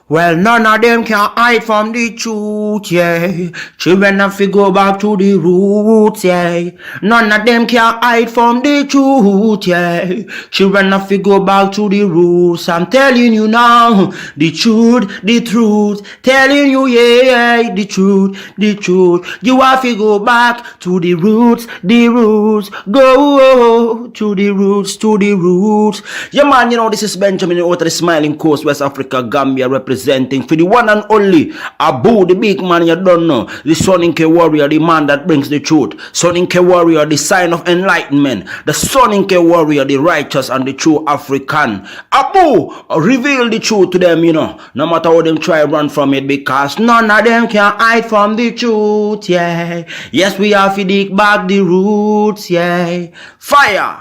Well, none of them can hide from the truth, yeah. Children have to go back to the roots, yeah. None of them can hide from the truth, yeah. Children have to go back to the roots. I'm telling you now, the truth, the truth. Telling you, yeah, the truth, the truth. You have to go back to the roots, the roots. Go to the roots, to the roots. Yeah, man, this is Benjamin out of the Smiling Coast, West Africa, Gambia, representing for the one and only Abu, the big man you don't know, the Soninke warrior, the man that brings the truth, Soninke warrior, the sign of enlightenment, the Soninke warrior, the righteous and the true African. Abu, reveal the truth to them, no matter how them try run from it, because none of them can hide from the truth, yeah. Yes, we have to dig back the roots, yeah. Fire!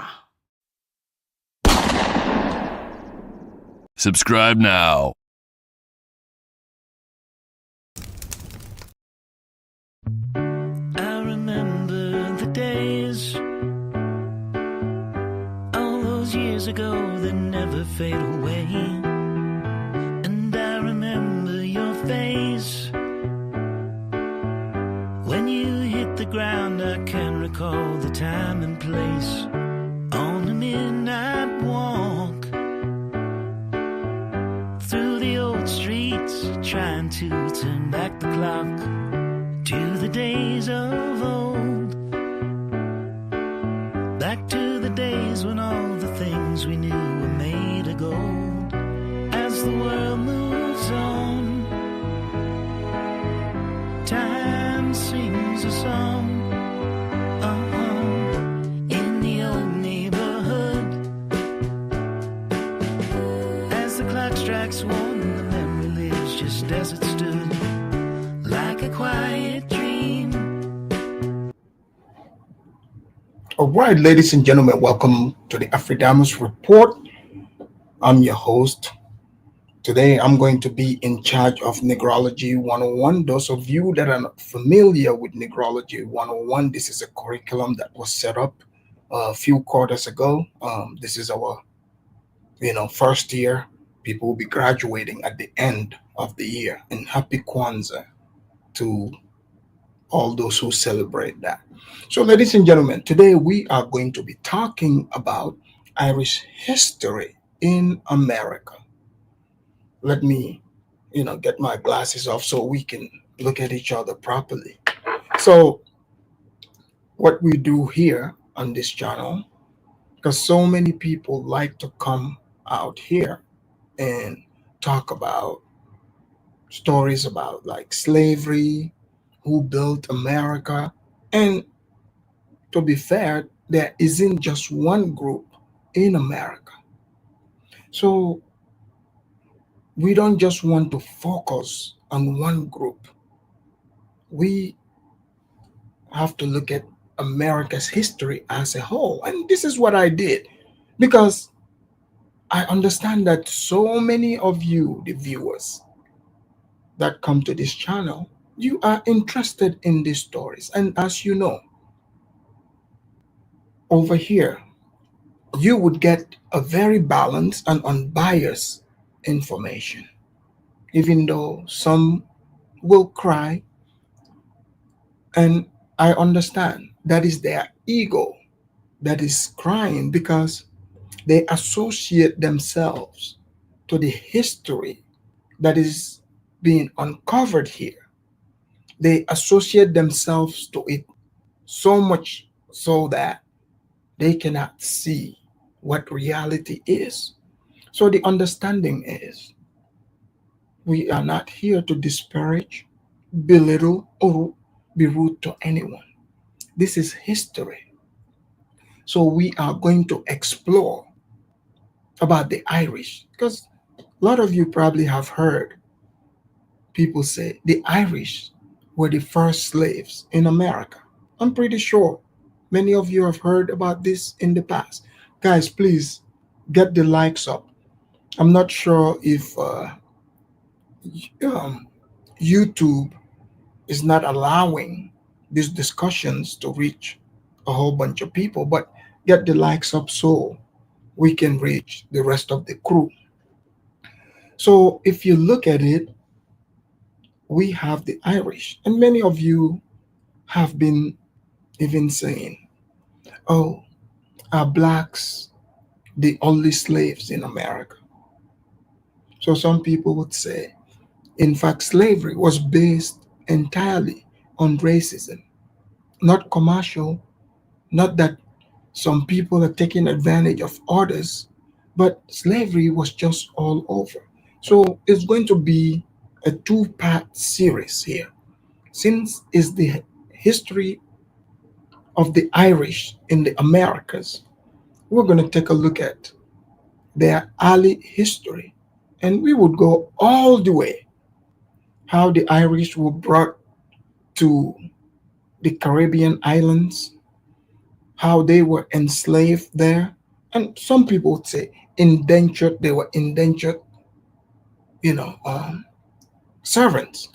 Subscribe now. I remember the days, all those years ago that never fade away. And I remember your face when you hit the ground. I can recall the time and place on a midnight walk through the old streets, trying to turn back the clock to the days of old, back to the days when all the things we knew were made of gold. As the world moves on, time sings a song, in the old neighborhood. As the clock strikes one, the memory lives just as it stood, like a quiet dream. All right, ladies and gentlemen, welcome to the Afridamus Report. I'm your host. Today, I'm going to be in charge of Negrology 101. Those of you that are not familiar with Negrology 101, this is a curriculum that was set up a few quarters ago. This is our, first year. People will be graduating at the end of the year. And happy Kwanzaa to all those who celebrate that. So, ladies and gentlemen, today we are going to be talking about Irish history in America. Let me, get my glasses off so we can look at each other properly. So, what we do here on this channel, because so many people like to come out here and talk about stories about like slavery, who built America. And to be fair, there isn't just one group in America. So we don't just want to focus on one group. We have to look at America's history as a whole. And this is what I did because I understand that so many of you, the viewers that come to this channel, you are interested in these stories. And as you know, over here, you would get a very balanced and unbiased information. Even though some will cry, and I understand that is their ego that is crying because they associate themselves to the history that is being uncovered here. They associate themselves to it so much so that they cannot see what reality is. So the understanding is we are not here to disparage, belittle, or be rude to anyone. This is history. So we are going to explore about the Irish because a lot of you probably have heard people say the Irish were the first slaves in America. I'm pretty sure many of you have heard about this in the past. Guys, please get the likes up. I'm not sure if um, YouTube is not allowing these discussions to reach a whole bunch of people, but get the likes up so we can reach the rest of the crew. So if you look at it, we have the Irish, and many of you have been even saying, oh, are blacks the only slaves in America? So some people would say, in fact, slavery was based entirely on racism, not commercial, not that some people are taking advantage of others, but slavery was just all over. So it's going to be a two-part series here. Since it's the history of the Irish in the Americas, we're going to take a look at their early history. And we would go all the way how the Irish were brought to the Caribbean islands, how they were enslaved there. And some people would say indentured, they were indentured, you know, servants.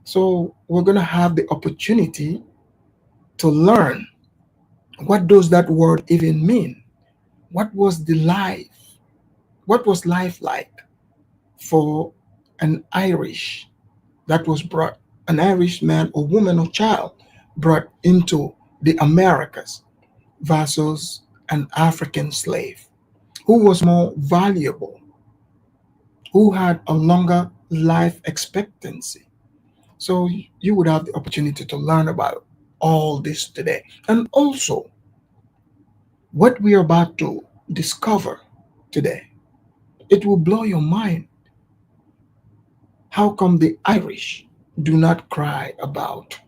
So we're going to have the opportunity to learn what does that word even mean? What was the life? What was life like for an Irish that was brought, an Irish man or woman or child brought into the Americas versus an African slave who was more valuable, who had a longer life expectancy. So you would have the opportunity to learn about all this today. And also, what we are about to discover today, it will blow your mind. How come the Irish do not cry about,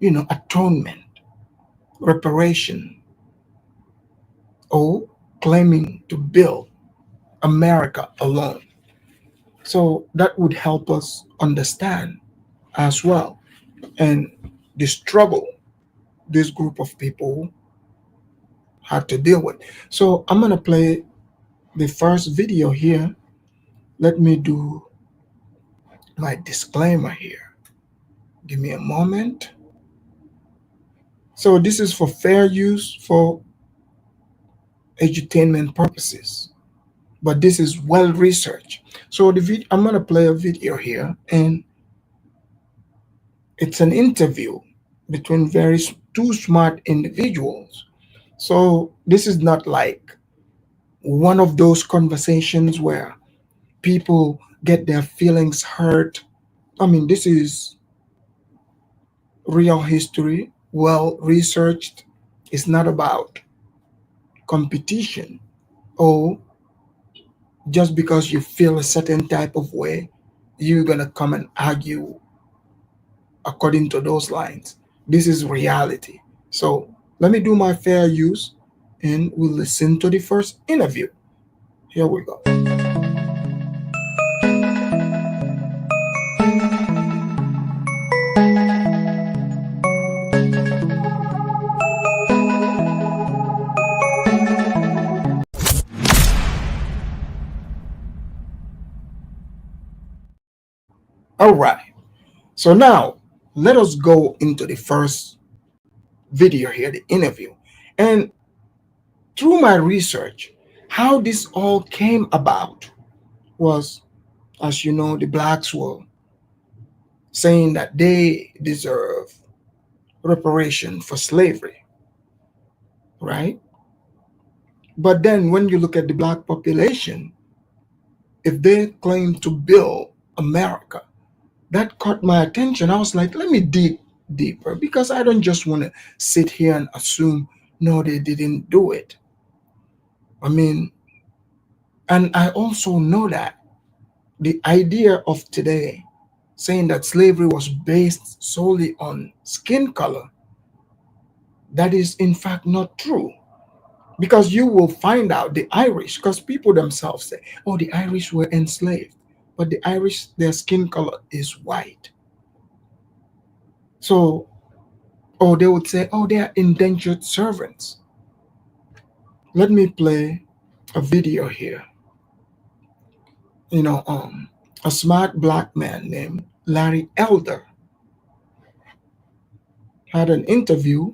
atonement, reparation, or claiming to build America alone? So that would help us understand as well, and the struggle this group of people had to deal with. So I'm gonna play the first video here. Let me do my disclaimer here. Give me a moment. So this is for fair use for edutainment purposes, but this is well researched. So I'm gonna play a video here, and it's an interview between two smart individuals. So this is not like one of those conversations where people get their feelings hurt. I mean, this is real history, well researched. It's not about competition or just because you feel a certain type of way, you're going to come and argue according to those lines. This is reality. So let me do my fair use and we'll listen to the first interview. Here we go. All right. So now let us go into the first video here, the interview. And through my research, how this all came about was, as you know, the blacks were saying that they deserve reparation for slavery, right? But then when you look at the black population, if they claim to build America, that caught my attention. I was like, let me dig deeper because I don't just want to sit here and assume, no, they didn't do it. I mean, and I also know that the idea of today saying that slavery was based solely on skin color, that is in fact not true. Because you will find out the Irish, because people themselves say, oh, the Irish were enslaved, but the Irish, their skin color is white. So, or they would say, oh, they are indentured servants. Let me play a video here. A smart black man named Larry Elder had an interview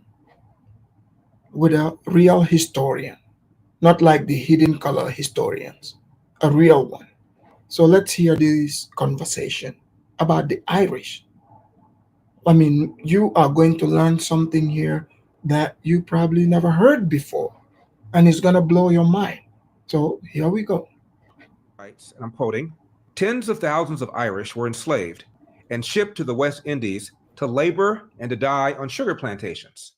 with a real historian, not like the hidden color historians, a real one. So let's hear this conversation about the Irish. I mean, you are going to learn something here that you probably never heard before, and it's going to blow your mind. So here we go. Writes, and I'm quoting, tens of thousands of Irish were enslaved and shipped to the West Indies to labor and to die on sugar plantations.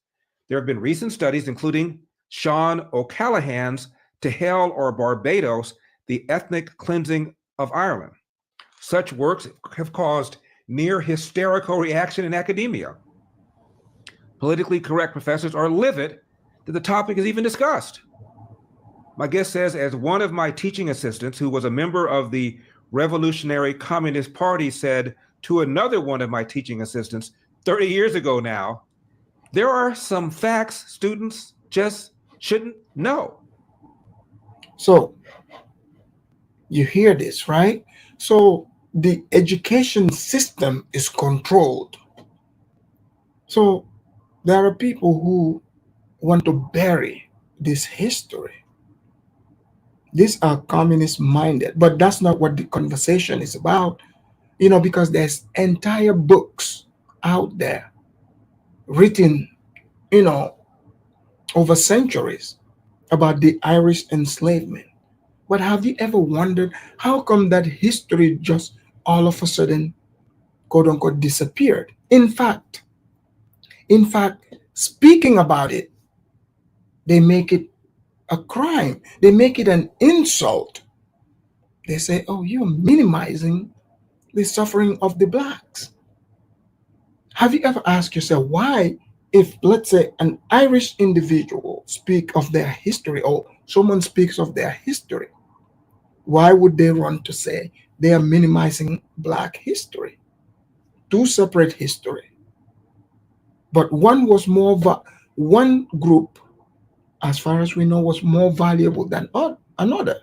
There have been recent studies, including Sean O'Callaghan's To Hell or Barbados, The Ethnic Cleansing of Ireland. Such works have caused near hysterical reaction in academia. Politically correct professors are livid that the topic is even discussed. My guest says, as one of my teaching assistants, who was a member of the Revolutionary Communist Party, said to another one of my teaching assistants 30 years ago now, there are some facts students just shouldn't know. So you hear this, right? So the education system is controlled. So there are people who want to bury this history. These are communist minded, but that's not what the conversation is about, because there's entire books out there written, you know, over centuries about the Irish enslavement. But have you ever wondered how come that history just all of a sudden, quote unquote, disappeared? In fact, speaking about it, they make it a crime. They make it an insult. They say, oh, you're minimizing the suffering of the blacks. Have you ever asked yourself why, if let's say an Irish individual speak of their history or someone speaks of their history, why would they run to say they are minimizing black history? Two separate history. But one group, as far as we know, was more valuable than another.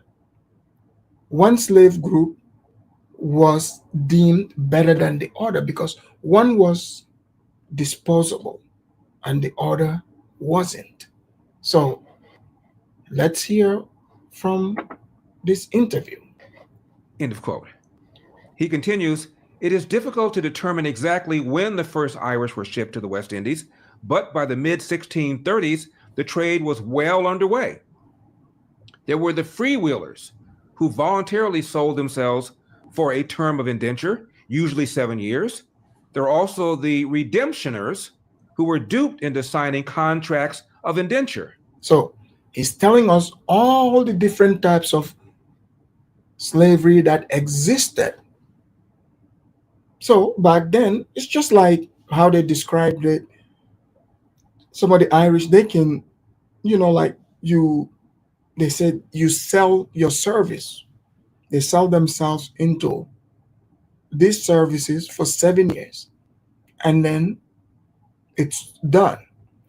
One slave group was deemed better than the other because one was disposable and the other wasn't. So let's hear from this interview. End of quote. He continues, it is difficult to determine exactly when the first Irish were shipped to the West Indies, but by the mid 1630s, the trade was well underway. There were the freewheelers who voluntarily sold themselves for a term of indenture, usually 7 years. There are also the redemptioners who were duped into signing contracts of indenture. So he's telling us all the different types of slavery that existed. So back then, it's just like how they described it. Some of the Irish, they can, like they said, you sell your service. They sell themselves into these services for 7 years, and then it's done.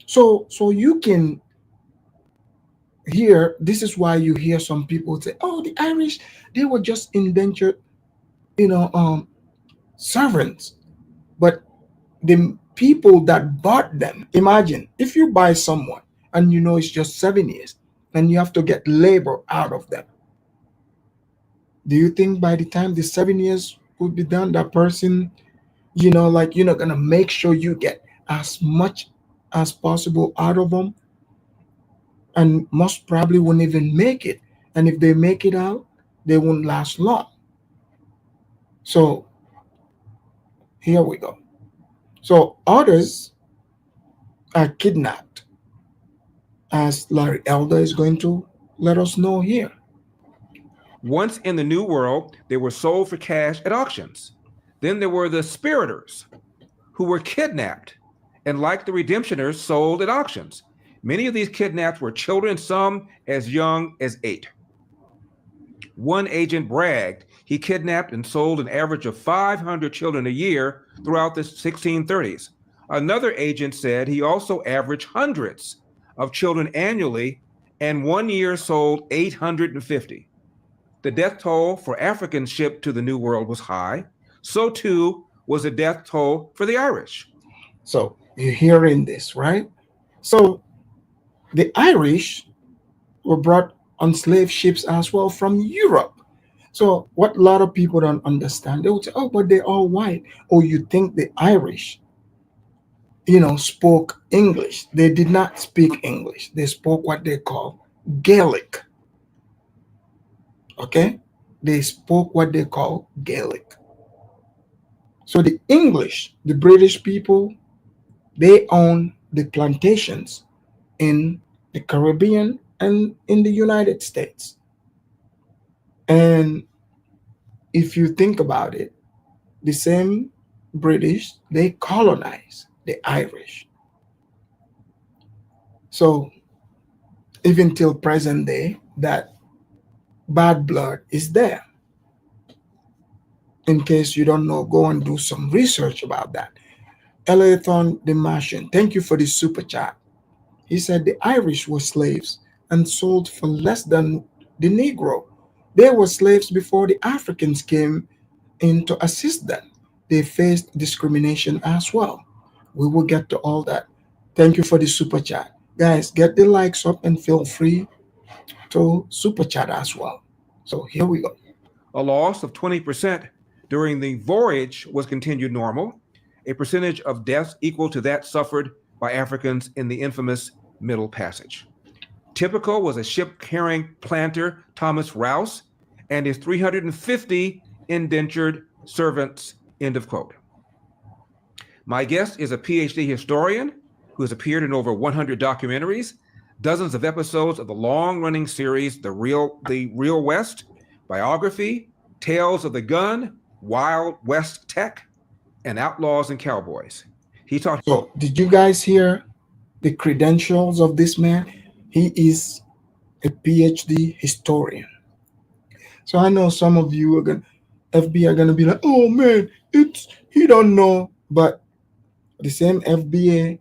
So you can hear, this is why you hear some people say, oh, the Irish, they were just indentured, servants. But the people that bought them, imagine if you buy someone and it's just 7 years and you have to get labor out of them. Do you think by the time the 7 years would be done, that person, like you're not gonna make sure you get as much as possible out of them? And most probably won't even make it. And if they make it out, they won't last long. So here we go. So others are kidnapped, as Larry Elder is going to let us know here. Once in the New World, they were sold for cash at auctions. Then there were the spiriters, who were kidnapped and, like the redemptioners, sold at auctions. Many of these kidnapped were children, some as young as 8. One agent bragged he kidnapped and sold an average of 500 children a year throughout the 1630s. Another agent said he also averaged hundreds of children annually and 1 year sold 850. The death toll for Africans shipped to the New World was high. So too was the death toll for the Irish. So you're hearing this, right? So the Irish were brought on slave ships as well from Europe. So what a lot of people don't understand, they would say, "Oh, but they're all white." Or you think the Irish, spoke English? They did not speak English. They spoke what they call Gaelic. Okay, they spoke what they call Gaelic. So the English, the British people, they own the plantations in the Caribbean and in the United States. And if you think about it, the same British, they colonize the Irish. So even till present day, that bad blood is there. In case you don't know, go and do some research about that. Eleathon the Martian, thank you for the super chat. He said the Irish were slaves and sold for less than the Negro. They were slaves before the Africans came in to assist them. They faced discrimination as well. We will get to all that. Thank you for the super chat. Guys, get the likes up and feel free to super chat as well. So here we go. A loss of 20% during the voyage was continued normal, a percentage of deaths equal to that suffered by Africans in the infamous Middle Passage. Typical was a ship carrying planter Thomas Rouse and his 350 indentured servants, end of quote. My guest is a PhD historian who has appeared in over 100 documentaries, dozens of episodes of the long-running series The Real West, biography, Tales of the Gun, Wild West Tech, and Outlaws and Cowboys. He taught. So, did you guys hear the credentials of this man? He is a PhD historian. So I know some of you are gonna FB are gonna be like, "Oh man, he don't know." But the same FBA,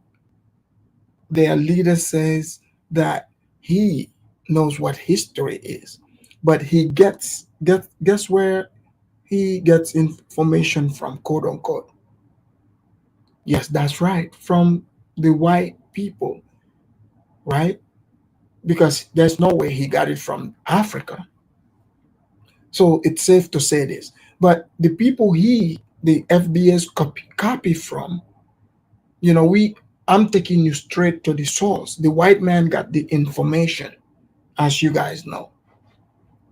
their leader says that he knows what history is, but he guess where he gets information from, quote unquote. Yes, that's right, from the white people, right? Because there's no way he got it from Africa. So it's safe to say this. But the people the FBS copy from, I'm taking you straight to the source. The white man got the information, as you guys know.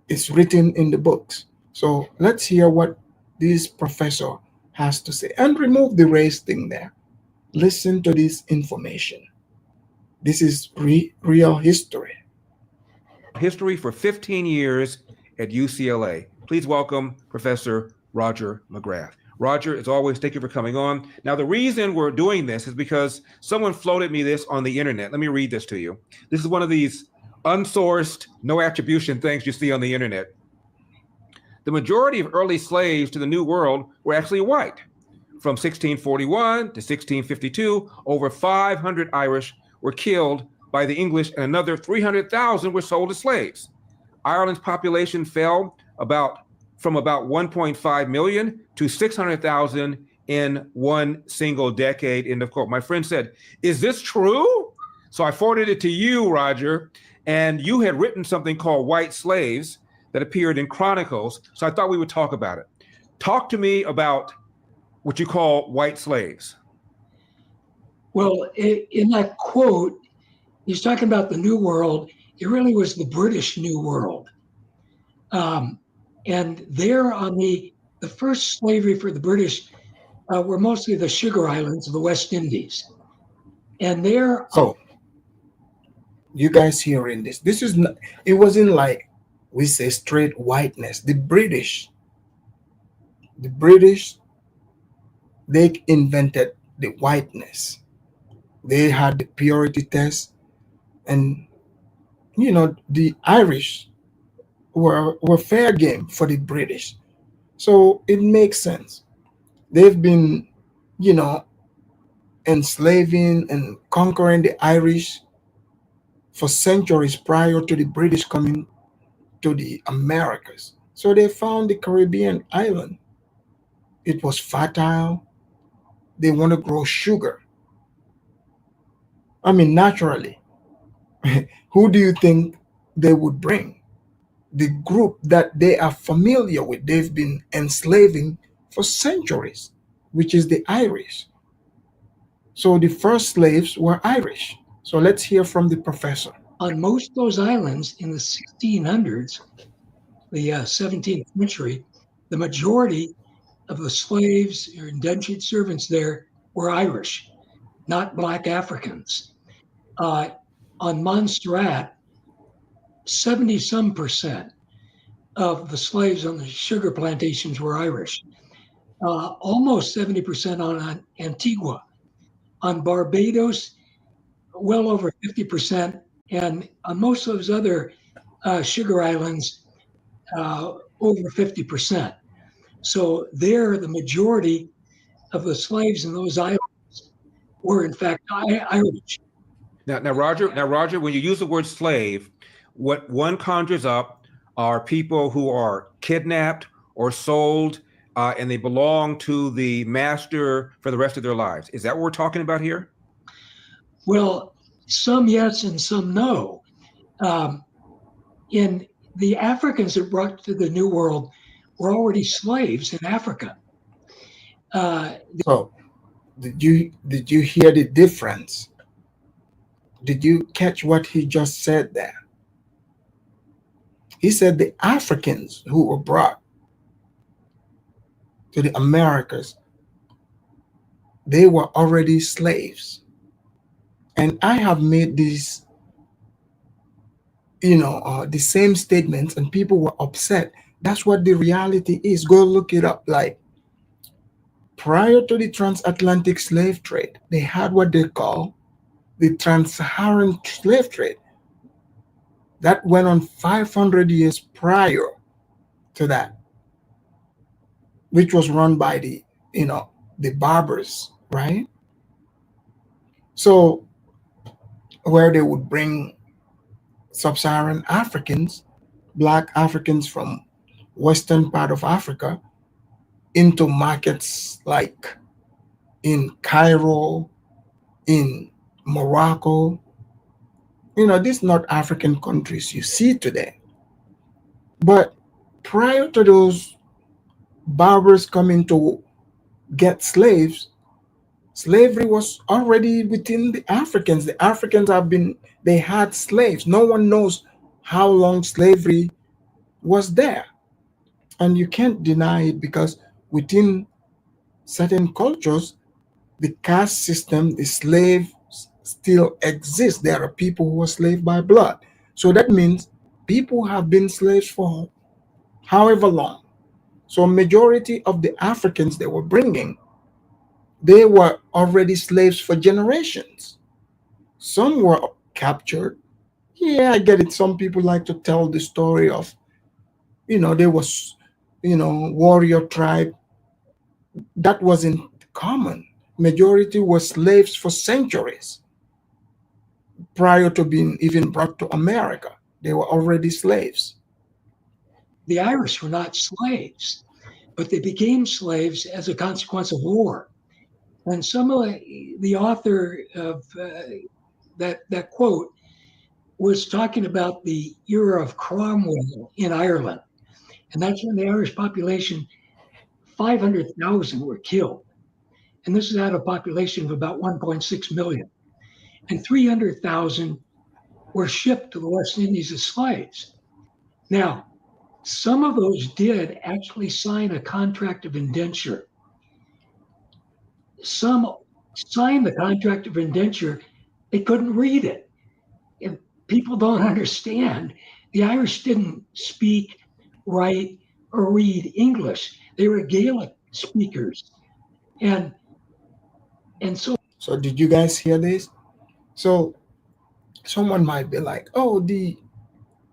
It's written in the books. So let's hear what this professor has to say. And remove the race thing there. Listen to this information. This is real history. History for 15 years at UCLA. Please welcome Professor Roger McGrath. Roger, as always, thank you for coming on. Now, the reason we're doing this is because someone floated me this on the internet. Let me read this to you. This is one of these unsourced, no attribution things you see on the internet. The majority of early slaves to the New World were actually white. From 1641 to 1652, over 500 Irish were killed by the English and another 300,000 were sold as slaves. Ireland's population fell from about 1.5 million to 600,000 in one single decade, end of quote. My friend said, "Is this true?" So I forwarded it to you, Roger, and you had written something called White Slaves that appeared in Chronicles, so I thought we would talk about it. Talk to me about what you call white slaves. Well, in that quote, he's talking about the New World. It really was the British New World. And there on the first slavery for the British were mostly the Sugar Islands of the West Indies. And there. So, you guys hearing this? This is not, it wasn't like we say straight whiteness. The British, they invented the whiteness. They had the purity test, and the Irish were fair game for the British. So it makes sense. They've been, enslaving and conquering the Irish for centuries prior to the British coming to the Americas. So they found the Caribbean island. It was fertile. They want to grow sugar. I mean, naturally, who do you think they would bring? the group that they are familiar with, they've been enslaving for centuries, which is the Irish. So the first slaves were Irish. So let's hear from the professor. On most of those islands in the 1600s, the 17th century, the majority of the slaves or indentured servants there were Irish, not Black Africans. On Montserrat, 70 some percent of the slaves on the sugar plantations were Irish, almost 70% on Antigua. On Barbados, well over 50%, and on most of those other sugar islands, over 50%. So there, the majority of the slaves in those islands were in fact Irish. Now, Roger, when you use the word slave, what one conjures up are people who are kidnapped or sold, and they belong to the master for the rest of their lives. Is that what we're talking about here? Well, some yes and some no. In the Africans that brought to the New World were already slaves in Africa. So did you hear the difference? Did you catch what he just said there? He said the Africans who were brought to the Americas, they were already slaves. And I have made these, the same statements, and people were upset. That's what the reality is. Go look it up. Like, prior to the transatlantic slave trade, they had what they call the trans-Saharan slave trade. That went on 500 years prior to that, which was run by the Barbers, right? So where they would bring sub-Saharan Africans, Black Africans from western part of Africa, into markets like in Cairo, in Morocco, these North African countries you see today. But prior to those Barbers coming to get slaves, slavery was already within the Africans. The Africans they had slaves. No one knows how long slavery was there. And you can't deny it, because within certain cultures, the caste system, the slave still exists. There are people who are slave by blood. So that means people have been slaves for however long. So majority of the Africans they were bringing, they were already slaves for generations. Some were captured. Yeah, I get it. Some people like to tell the story of, there was, warrior tribe. That wasn't common. Majority were slaves for centuries. Prior to being even brought to America, they were already slaves. The Irish were not slaves, but they became slaves as a consequence of war. And some of the author of that quote was talking about the era of Cromwell in Ireland. And that's when the Irish population, 500,000 were killed. And this is out of a population of about 1.6 million. And 300,000 were shipped to the West Indies as slaves. Now, some of those did actually sign a contract of indenture. Some signed the contract of indenture, they couldn't read it. And people don't understand. The Irish didn't speak, write, or read English. They were Gaelic speakers. And so did you guys hear this? So someone might be like, oh, the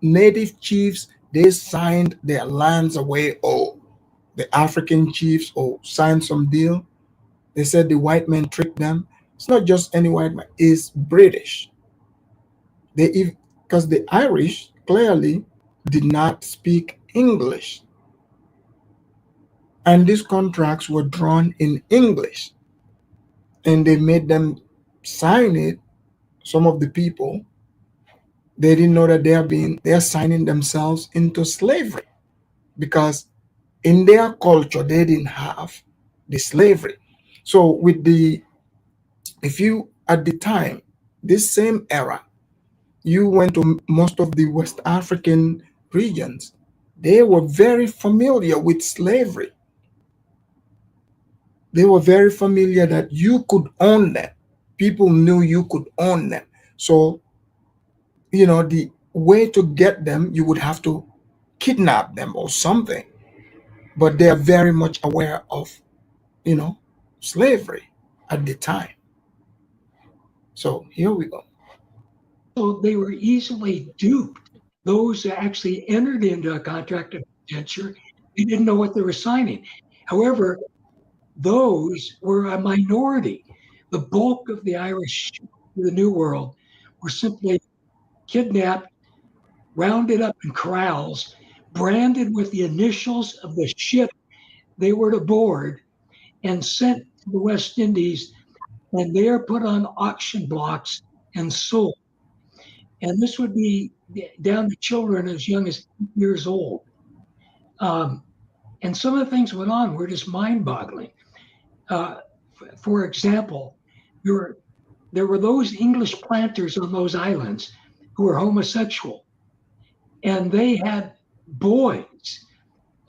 native chiefs, they signed their lands away, or the African chiefs, or signed some deal. They said the white men tricked them. It's not just any white man, it's British. Because the Irish clearly did not speak English. And these contracts were drawn in English. And they made them sign it, some of the people, They didn't know that they're signing themselves into slavery, because in their culture they didn't have the slavery. So with the if you at the time, this same era, you went to most of the West African regions, they were very familiar with slavery. They were very familiar that you could own them. People knew you could own them. So, the way to get them, you would have to kidnap them or something. But they are very much aware of, you know, slavery at the time. So here we go. So they were easily duped. Those that actually entered into a contract of indenture, they didn't know what they were signing. However, those were a minority. The bulk of the Irish of the New World were simply kidnapped, rounded up in corrals, branded with the initials of the ship they were to board, and sent to the West Indies, and they are put on auction blocks and sold. And this would be down to children as young as 8 years old. And some of the things went on were just mind-boggling. For example, there were those English planters on those islands who were homosexual, and they had boys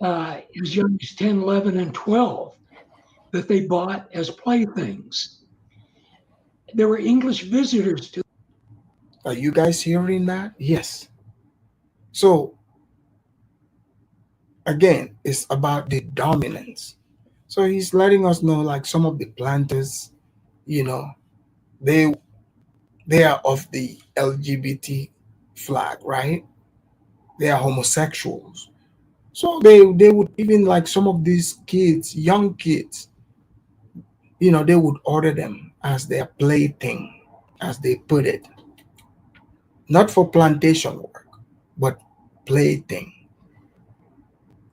as young as 10, 11, and 12 that they bought as playthings. There were English visitors to. Are you guys hearing that? Yes. So again, it's about the dominance. So he's letting us know, like, some of the planters, you know, they they are of the LGBT flag, right? They are homosexuals. So they would, even like some of these kids, young kids, they would order them as their plaything, as they put it, not for plantation work, but plaything.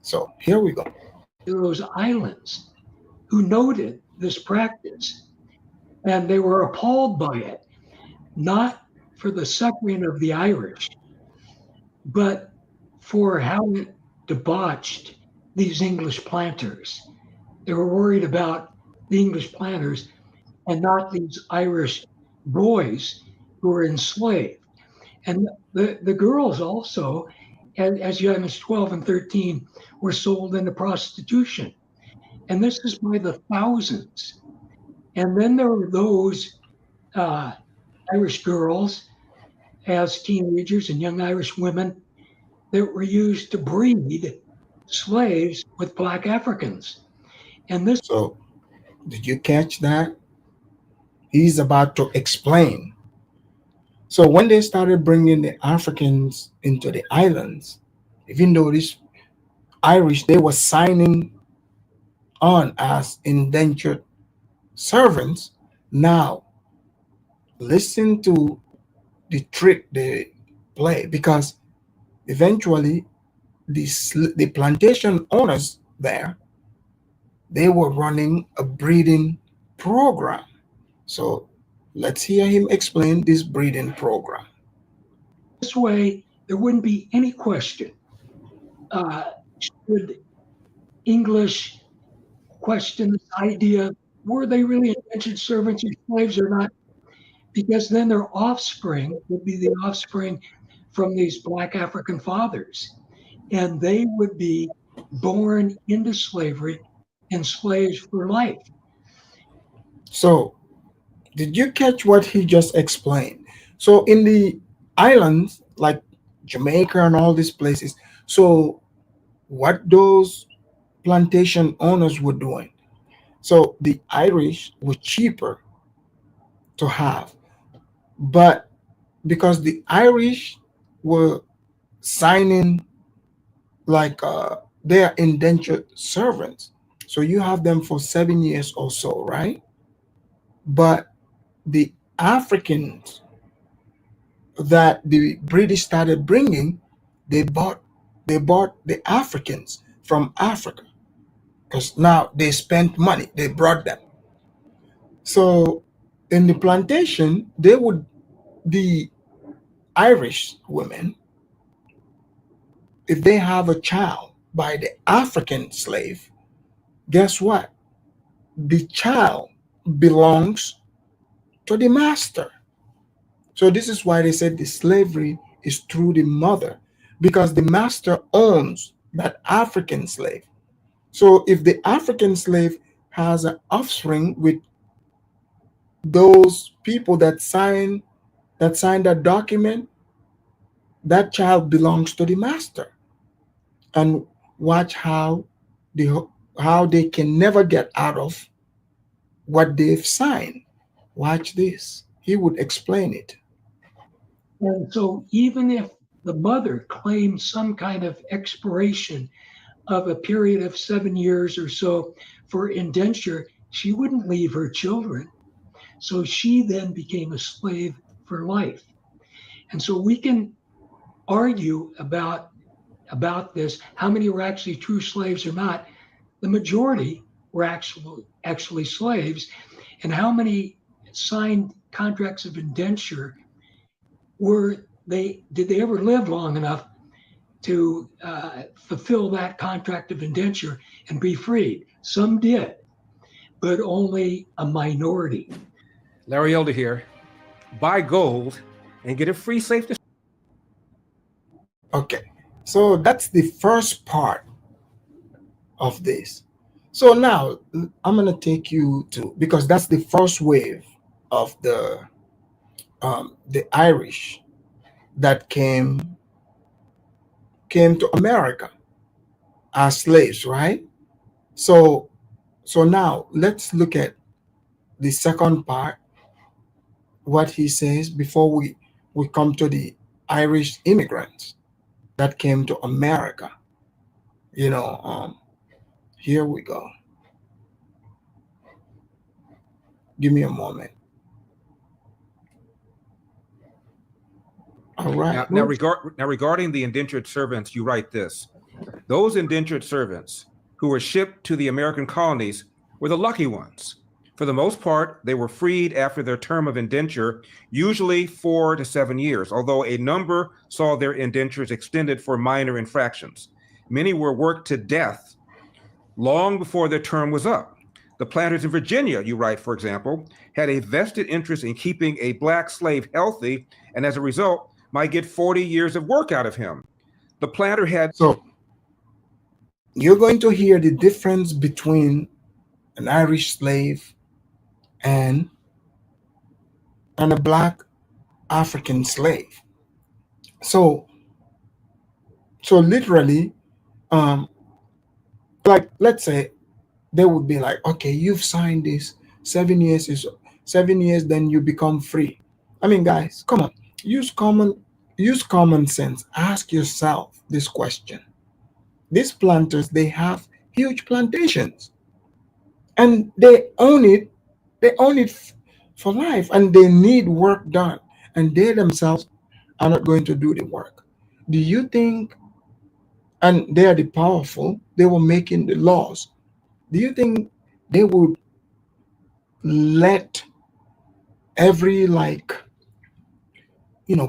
So here we go. those islands who noted this practice, and they were appalled by it, not for the suffering of the Irish, but for how it debauched these English planters. They were worried about the English planters and not these Irish boys who were enslaved. And the girls also, as young as 12 and 13, were sold into prostitution. And this is by the thousands. And then there were those uh, Irish girls as teenagers and young Irish women that were used to breed slaves with Black Africans. And this. So did you catch that? He's about to explain. So when they started bringing the Africans into the islands, even though these Irish, they were signing on as indentured servants. Now, listen to the trick they play, because eventually the plantation owners there, they were running a breeding program. So let's hear him explain this breeding program. This way, there wouldn't be any question. Should English question this idea, were they really indentured servants or slaves or not? Because then their offspring would be the offspring from these Black African fathers, and they would be born into slavery and slaves for life. So did you catch what he just explained? So in the islands like Jamaica and all these places, so what those plantation owners were doing, so the Irish were cheaper to have, but because the Irish were signing, like, they are indentured servants, so you have them for 7 years or so, right? But the Africans that the British started bringing, they bought the Africans from Africa, because now they spent money, they brought them. So in the plantation, they would, the Irish women, if they have a child by the African slave, guess what? The child belongs to the master. So this is why they said the slavery is through the mother, because the master owns that African slave. So if the African slave has an offspring with those people that signed that document, that child belongs to the master. And watch how they can never get out of what they've signed. Watch this. He would explain it. And so even if the mother claims some kind of expiration of a period of 7 years or so for indenture, she wouldn't leave her children. So she then became a slave for life. And so we can argue about this, how many were actually true slaves or not. The majority were actually slaves, and how many signed contracts of indenture did they ever live long enough to fulfill that contract of indenture and be freed? Some did, but only a minority. Larry Elder here. Buy gold and get a free safe. Okay. So that's the first part of this. So now I'm going to take you to, because that's the first wave of the Irish that came to America as slaves, right? So now let's look at the second part, what he says before we come to the Irish immigrants that came to America. Here we go. Give me a moment. All right. Now regarding the indentured servants, you write this: those indentured servants who were shipped to the American colonies were the lucky ones. For the most part, they were freed after their term of indenture, usually 4 to 7 years, although a number saw their indentures extended for minor infractions. Many were worked to death long before their term was up. The planters in Virginia, you write, for example, had a vested interest in keeping a black slave healthy, and as a result, might get 40 years of work out of him. The planter had... So you're going to hear the difference between an Irish slave and a black African slave. So literally, like, let's say they would be like, okay, you've signed this 7 years, is 7 years, then you become free. I mean, guys, come on, use common sense. Ask yourself this question. These planters, they have huge plantations and they own it for life, and they need work done, and they themselves are not going to do the work. Do you think, and they are the powerful, they were making the laws, do you think they would let every,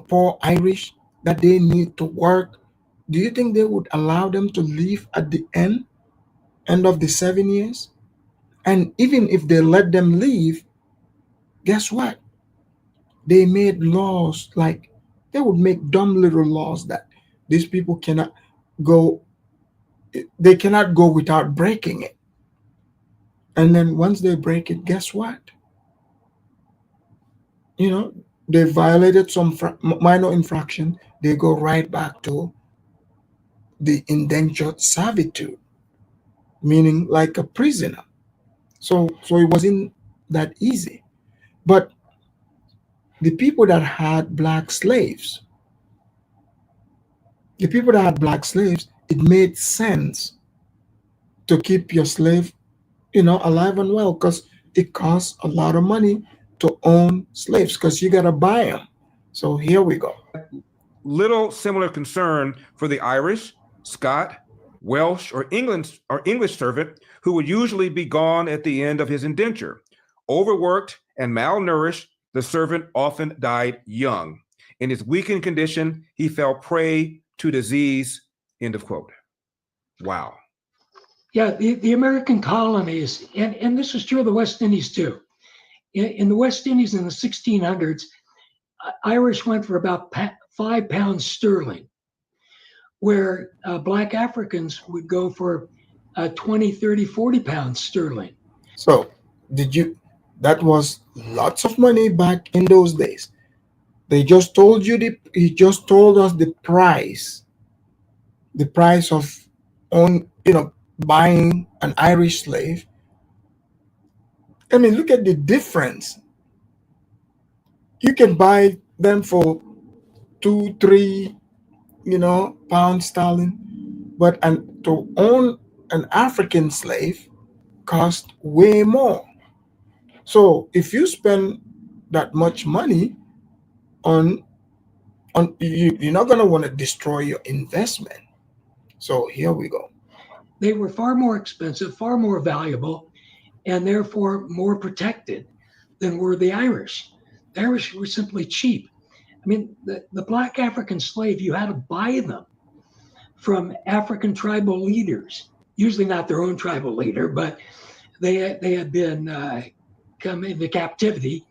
poor Irish that they need to work, do you think they would allow them to leave at the end of the 7 years? And even if they let them leave, guess what? They made laws, like they would make dumb little laws that these people cannot go without breaking it. And then once they break it, guess what? They violated some minor infraction, they go right back to the indentured servitude, meaning like a prisoner. So it wasn't that easy. But the people that had black slaves, it made sense to keep your slave, alive and well, because it costs a lot of money to own slaves, because you got to buy them. So here we go. Little similar concern for the Irish, Scot, Welsh, or English servant who would usually be gone at the end of his indenture. Overworked and malnourished, the servant often died young. In his weakened condition, he fell prey to disease, end of quote. Wow. Yeah, the American colonies, and this was true of the West Indies too. In the West Indies in the 1600s, Irish went for about £5 sterling, where Black Africans would go for 20, 30, 40 pounds sterling. So that was lots of money back in those days. They just told you he just told us the price of buying an Irish slave. I mean, look at the difference. You can buy them for 2, 3, pounds sterling, but to own an African slave cost way more. So if you spend that much money on you're not going to want to destroy your investment. So here we go. They were far more expensive, far more valuable, and therefore more protected than were the Irish. The Irish were simply cheap. I mean, the Black African slave, you had to buy them from African tribal leaders, usually not their own tribal leader, but they had been come into captivity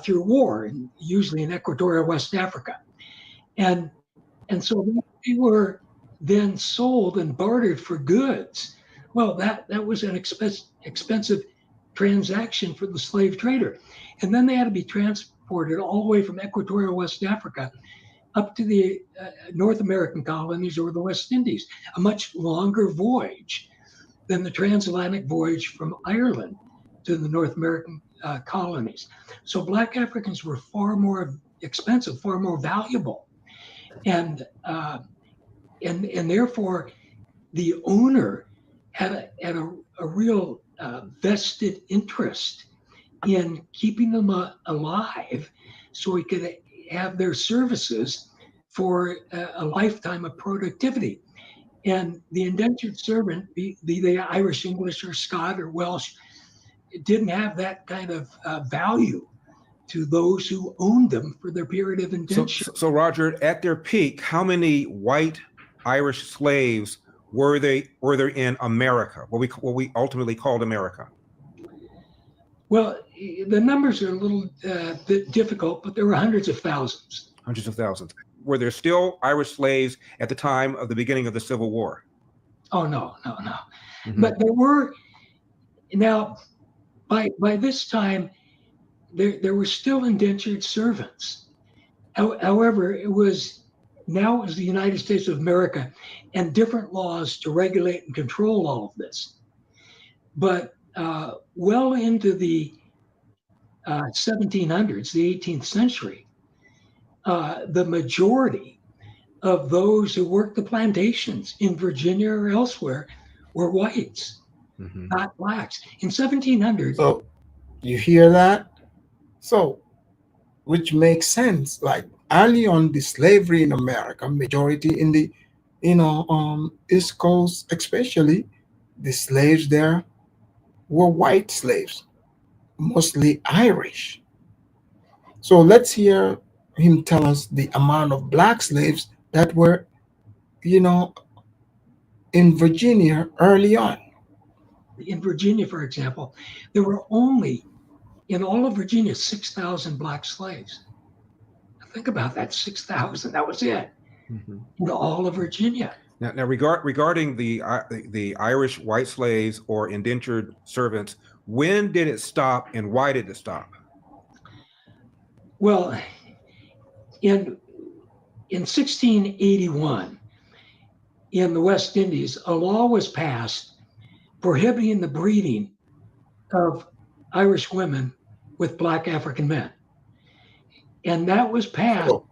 through war, and usually in Equatorial West Africa. And so they were then sold and bartered for goods. Well, that was an expensive transaction for the slave trader. And then they had to be transported all the way from Equatorial West Africa up to the North American colonies or the West Indies, a much longer voyage than the transatlantic voyage from Ireland to the North American colonies. So Black Africans were far more expensive, far more valuable. And therefore, the owner had a real vested interest in keeping them alive, so he could have their services for a lifetime of productivity. And the indentured servant, be they Irish, English, or Scot or Welsh, didn't have that kind of value to those who owned them for their period of indenture. So Roger, at their peak, how many white Irish slaves were there in America, what we ultimately called America? Well, the numbers are a little bit difficult, but there were hundreds of thousands. Hundreds of thousands. Were there still Irish slaves at the time of the beginning of the Civil War? Oh, no. Mm-hmm. But there were, now, by this time, there were still indentured servants. However, it was the United States of America and different laws to regulate and control all of this. But well into the 1700s, the 18th century, the majority of those who worked the plantations in Virginia or elsewhere were whites, mm-hmm. not blacks. In 1700. So you hear that? So, which makes sense. Like early on, the slavery in America, majority in the East Coast, especially, the slaves there were white slaves, mostly Irish. So let's hear him tell us the amount of black slaves that were, in Virginia early on. In Virginia, for example, there were only, in all of Virginia, 6,000 black slaves. Think about that, 6,000, that was it, mm-hmm. in all of Virginia. Now regarding the Irish white slaves or indentured servants, when did it stop and why did it stop? Well, in 1681, in the West Indies, a law was passed prohibiting the breeding of Irish women with black African men. And that was passed. So,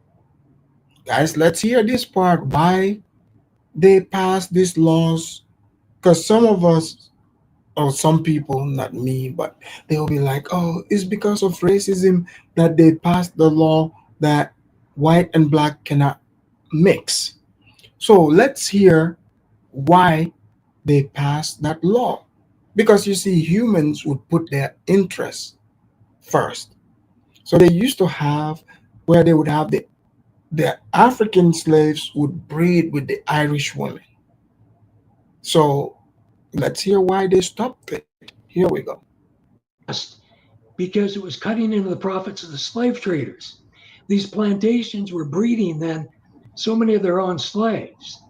guys, let's hear this part. Why they passed these laws? Because some of us, or some people, not me, but they'll be like, oh, it's because of racism that they passed the law that white and black cannot mix. So let's hear why they passed that law. Because you see, humans would put their interests first. So they used to have where they would have the the African slaves would breed with the Irish women. So let's hear why they stopped it. Here we go. Because it was cutting into the profits of the slave traders. These plantations were breeding then so many of their own slaves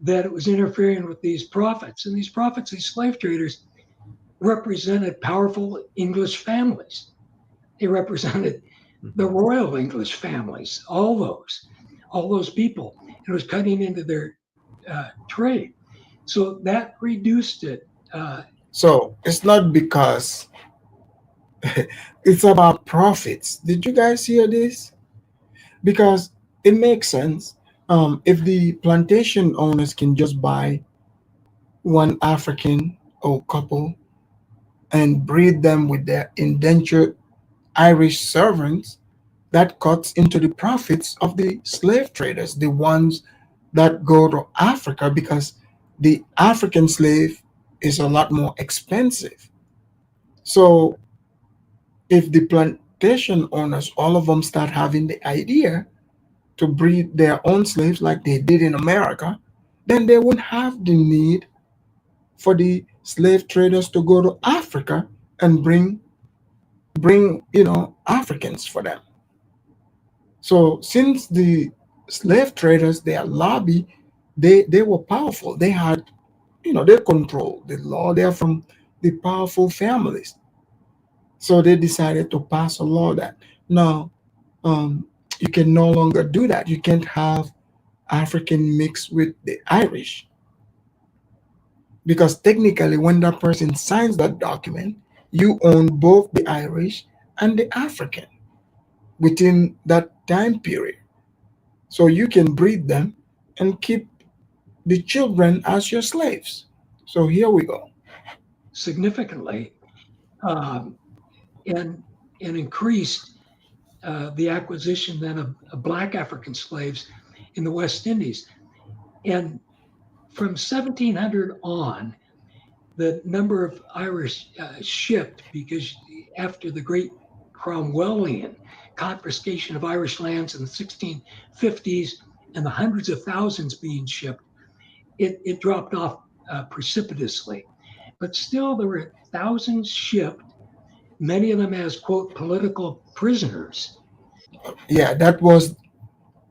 that it was interfering with these profits. And these profits, these slave traders, represented powerful English families. They represented the royal English families, all those people. It was cutting into their trade. So that reduced it. So it's not because it's about profits. Did you guys hear this? Because it makes sense. If the plantation owners can just buy one African or couple and breed them with their indentured Irish servants, that cuts into the profits of the slave traders, the ones that go to Africa, because the African slave is a lot more expensive. So if the plantation owners, all of them, start having the idea to breed their own slaves like they did in America, then they wouldn't have the need for the slave traders to go to Africa and bring Africans for them. So since the slave traders, their lobby, they were powerful. They had, they control the law. They're from the powerful families. So they decided to pass a law that now, you can no longer do that. You can't have African mixed with the Irish, because technically, when that person signs that document, you own both the Irish and the African within that time period. So you can breed them and keep the children as your slaves. So here we go. Significantly, um, and increased the acquisition then of Black African slaves in the West Indies. And from 1700 on, the number of Irish shipped, because after the Great Cromwellian confiscation of Irish lands in the 1650s and the hundreds of thousands being shipped, it dropped off precipitously. But still, there were thousands shipped, many of them as, quote, political prisoners. Yeah, that was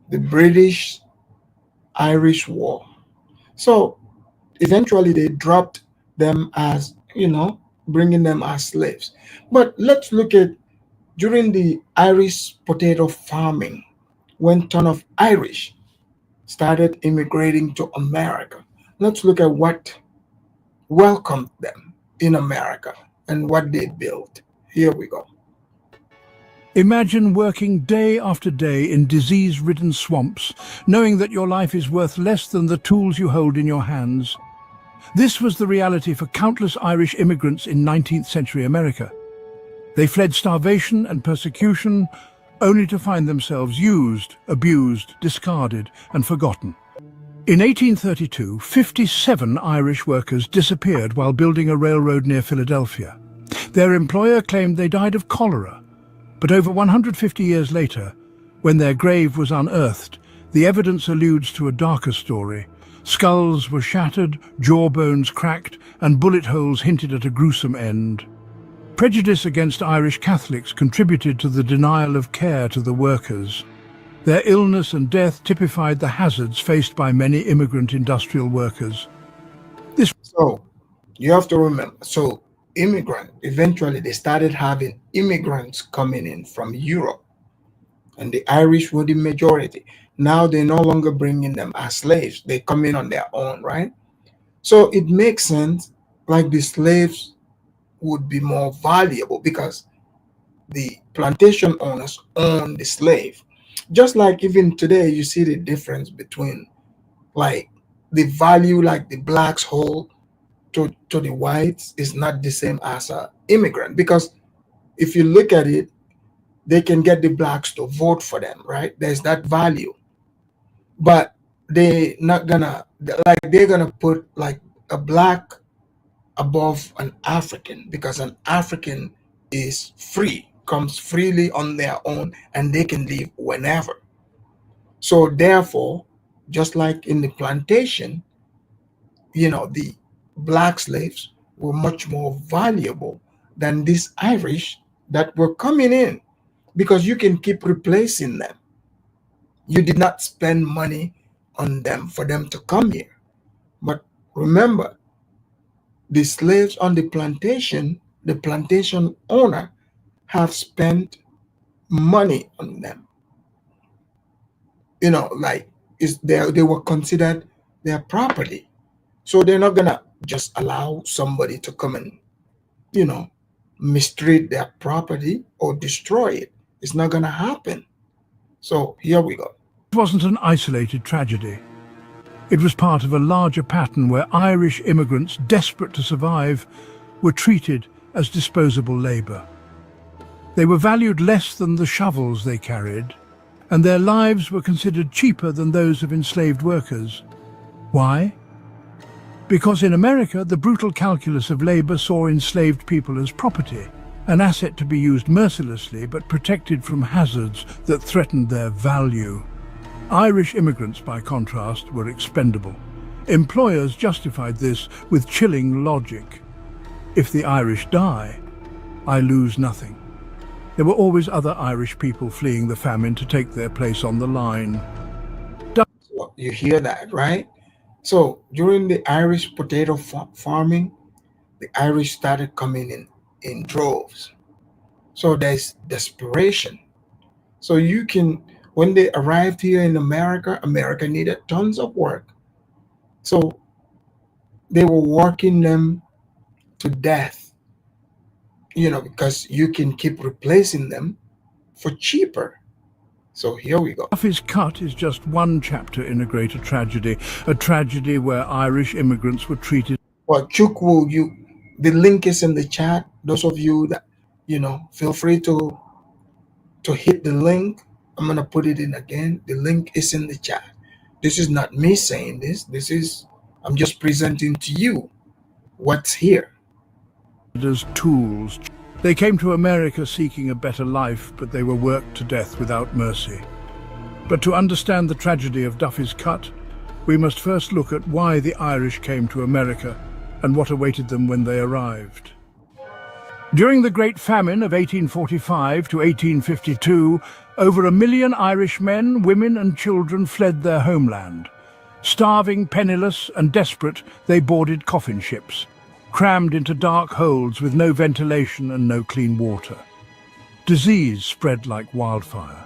the British Irish War. So eventually they dropped them as, bringing them as slaves. But let's look at during the Irish potato farming, when ton of Irish started immigrating to America. Let's look at what welcomed them in America and what they built. Here we go. Imagine working day after day in disease-ridden swamps, knowing that your life is worth less than the tools you hold in your hands. This was the reality for countless Irish immigrants in 19th century America. They fled starvation and persecution, only to find themselves used, abused, discarded, and forgotten. In 1832, 57 Irish workers disappeared while building a railroad near Philadelphia. Their employer claimed they died of cholera. But over 150 years later, when their grave was unearthed, the evidence alludes to a darker story. Skulls were shattered, jawbones cracked, and bullet holes hinted at a gruesome end. Prejudice against Irish Catholics contributed to the denial of care to the workers. Their illness and death typified the hazards faced by many immigrant industrial workers. So you have to remember, so eventually they started having immigrants coming in from Europe, and the Irish were the majority. Now they're no longer bringing them as slaves. They come in on their own, right? So it makes sense, like the slaves would be more valuable because the plantation owners own the slave. Just like even today, you see the difference between like the value like the blacks hold to the whites is not the same as a immigrant, because if you look at it, they can get the blacks to vote for them, right? There's that value, but they're gonna put like a black above an African, because an African is free, comes freely on their own, and they can leave whenever. So therefore, just like in the plantation, the black slaves were much more valuable than these Irish that were coming in, because you can keep replacing them. You did not spend money on them for them to come here. But remember, the slaves on the plantation owner have spent money on them. Like they were considered their property. So they're not gonna just allow somebody to come and, you know, mistreat their property or destroy it. It's not gonna happen. So here we go. It wasn't an isolated tragedy. It was part of a larger pattern where Irish immigrants, desperate to survive, were treated as disposable labour. They were valued less than the shovels they carried, and their lives were considered cheaper than those of enslaved workers. Why? Because in America, the brutal calculus of labour saw enslaved people as property, an asset to be used mercilessly but protected from hazards that threatened their value. Irish immigrants, by contrast, were expendable. Employers justified this with chilling logic. If the Irish die, I lose nothing. There were always other Irish people fleeing the famine to take their place on the line. Well, you hear that, right? So during the Irish potato farming, the Irish started coming in droves. So there's desperation. So when they arrived here in America, America needed tons of work. So they were working them to death, because you can keep replacing them for cheaper. So here we go. Duffy's Cut is just one chapter in a greater tragedy, a tragedy where Irish immigrants were treated. Well, Chukwu, the link is in the chat. Those of you that, feel free to hit the link. I'm going to put it in again. The link is in the chat. This is not me saying this. I'm just presenting to you what's here. As tools. They came to America seeking a better life, but they were worked to death without mercy. But to understand the tragedy of Duffy's Cut, we must first look at why the Irish came to America and what awaited them when they arrived. During the Great Famine of 1845 to 1852, over 1 million Irish men, women and children fled their homeland. Starving, penniless and desperate, they boarded coffin ships, crammed into dark holds with no ventilation and no clean water. Disease spread like wildfire.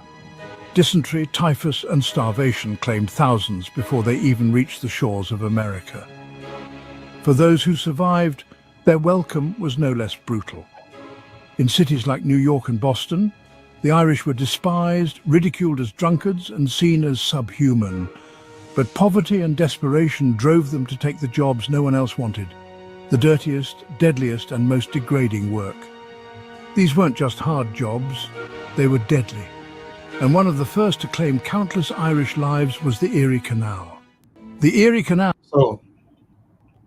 Dysentery, typhus and starvation claimed thousands before they even reached the shores of America. For those who survived, their welcome was no less brutal. In cities like New York and Boston, the Irish were despised, ridiculed as drunkards and seen as subhuman. But poverty and desperation drove them to take the jobs no one else wanted. The dirtiest, deadliest and most degrading work. These weren't just hard jobs, they were deadly. And one of the first to claim countless Irish lives was the Erie Canal. The Erie Canal. So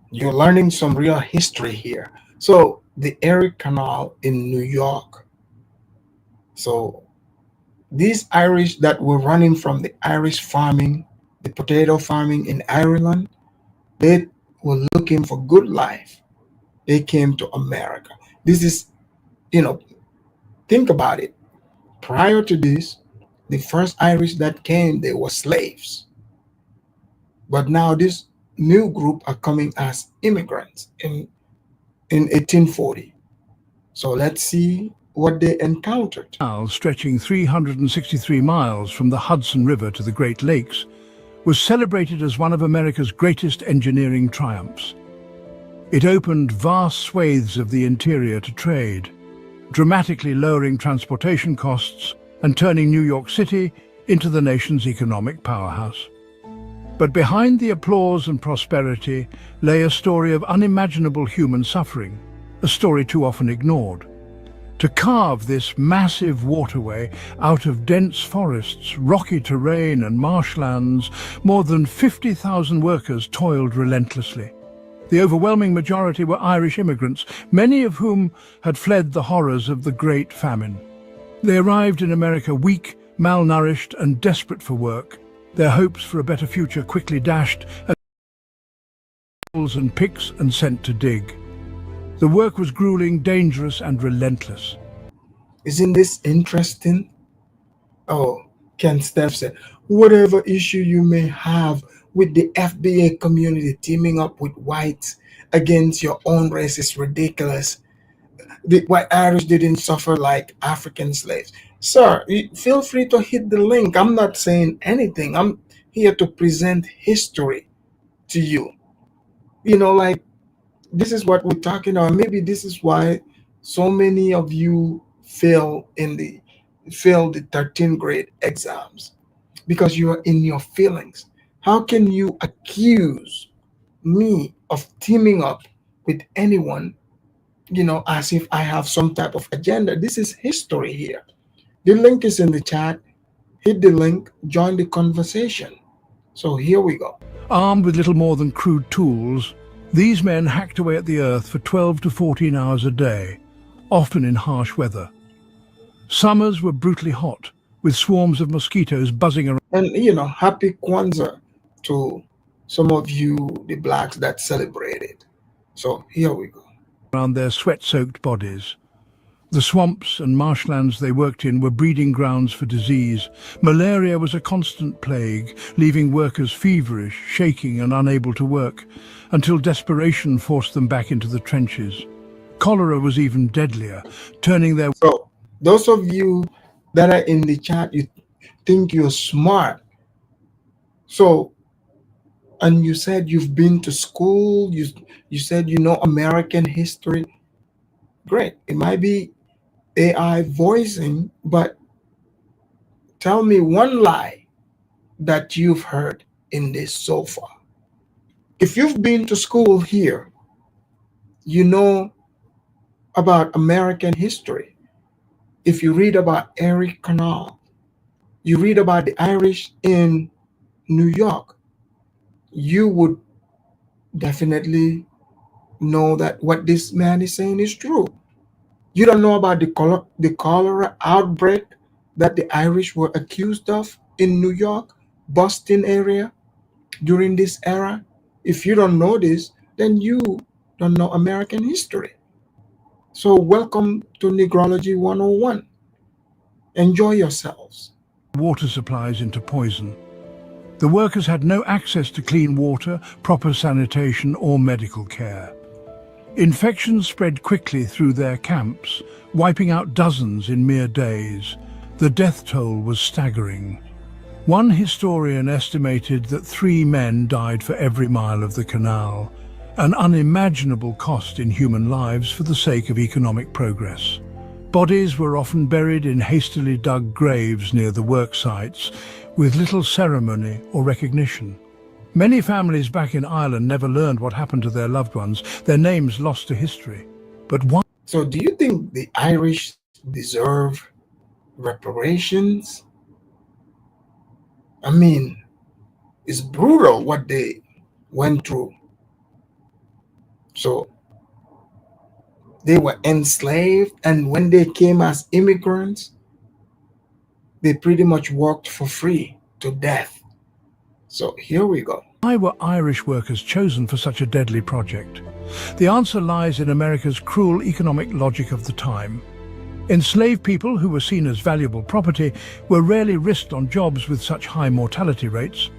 you're learning some real history here. So the Erie Canal in New York. So these Irish that were running from the Irish farming, the potato farming in Ireland, they were looking for good life. They came to America. This is, think about it. Prior to this, the first Irish that came, they were slaves. But now this new group are coming as immigrants in 1840. So let's see what they encountered. Stretching 363 miles from the Hudson River to the Great Lakes, was celebrated as one of America's greatest engineering triumphs. It opened vast swathes of the interior to trade, dramatically lowering transportation costs and turning New York City into the nation's economic powerhouse. But behind the applause and prosperity lay a story of unimaginable human suffering, a story too often ignored. To carve this massive waterway out of dense forests, rocky terrain and marshlands, more than 50,000 workers toiled relentlessly. The overwhelming majority were Irish immigrants, many of whom had fled the horrors of the Great Famine. They arrived in America weak, malnourished and desperate for work, Their hopes for a better future quickly dashed as tools and picks and sent to dig. The work was grueling, dangerous, and relentless. Isn't this interesting? Oh, Ken Steph said, whatever issue you may have with the FBA community teaming up with whites against your own race is ridiculous. The white Irish didn't suffer like African slaves. Sir, feel free to hit the link. I'm not saying anything. I'm here to present history to you. Like this is what we're talking about. Maybe this is why so many of you fail the 13th grade exams, because you are in your feelings. How can you accuse me of teaming up with anyone, as if I have some type of agenda? This is history here. The link is in the chat. Hit the link, join the conversation. So here we go. Armed with little more than crude tools, these men hacked away at the earth for 12 to 14 hours a day, often in harsh weather. Summers were brutally hot, with swarms of mosquitoes buzzing around. And happy Kwanzaa to some of you, the blacks that celebrated. So here we go. Around their sweat-soaked bodies. The swamps and marshlands they worked in were breeding grounds for disease. Malaria was a constant plague, leaving workers feverish, shaking and unable to work, until desperation forced them back into the trenches. Cholera was even deadlier, turning their... So those of you that are in the chat, you think you're smart. So, and you said you've been to school, you said you know American history. Great. It might be AI voicing, but tell me one lie that you've heard in this so far. If you've been to school here, you know about American history. If you read about Eric Canal, you read about the Irish in New York, you would definitely know that what this man is saying is true. You don't know about the cholera outbreak that the Irish were accused of in New York, Boston area during this era. If you don't know this, then you don't know American history. So welcome to Negrology 101. Enjoy yourselves. Water supplies into poison. The workers had no access to clean water, proper sanitation or medical care. Infections spread quickly through their camps, wiping out dozens in mere days. The death toll was staggering. One historian estimated that 3 men died for every mile of the canal, an unimaginable cost in human lives for the sake of economic progress. Bodies were often buried in hastily dug graves near the work sites, with little ceremony or recognition. Many families back in Ireland never learned what happened to their loved ones, their names lost to history. But why? So do you think the Irish deserve reparations? I mean, it's brutal what they went through. So they were enslaved, and when they came as immigrants, they pretty much worked for free to death. So here we go. Why were Irish workers chosen for such a deadly project? The answer lies in America's cruel economic logic of the time. Enslaved people, who were seen as valuable property, were rarely risked on jobs with such high mortality rates.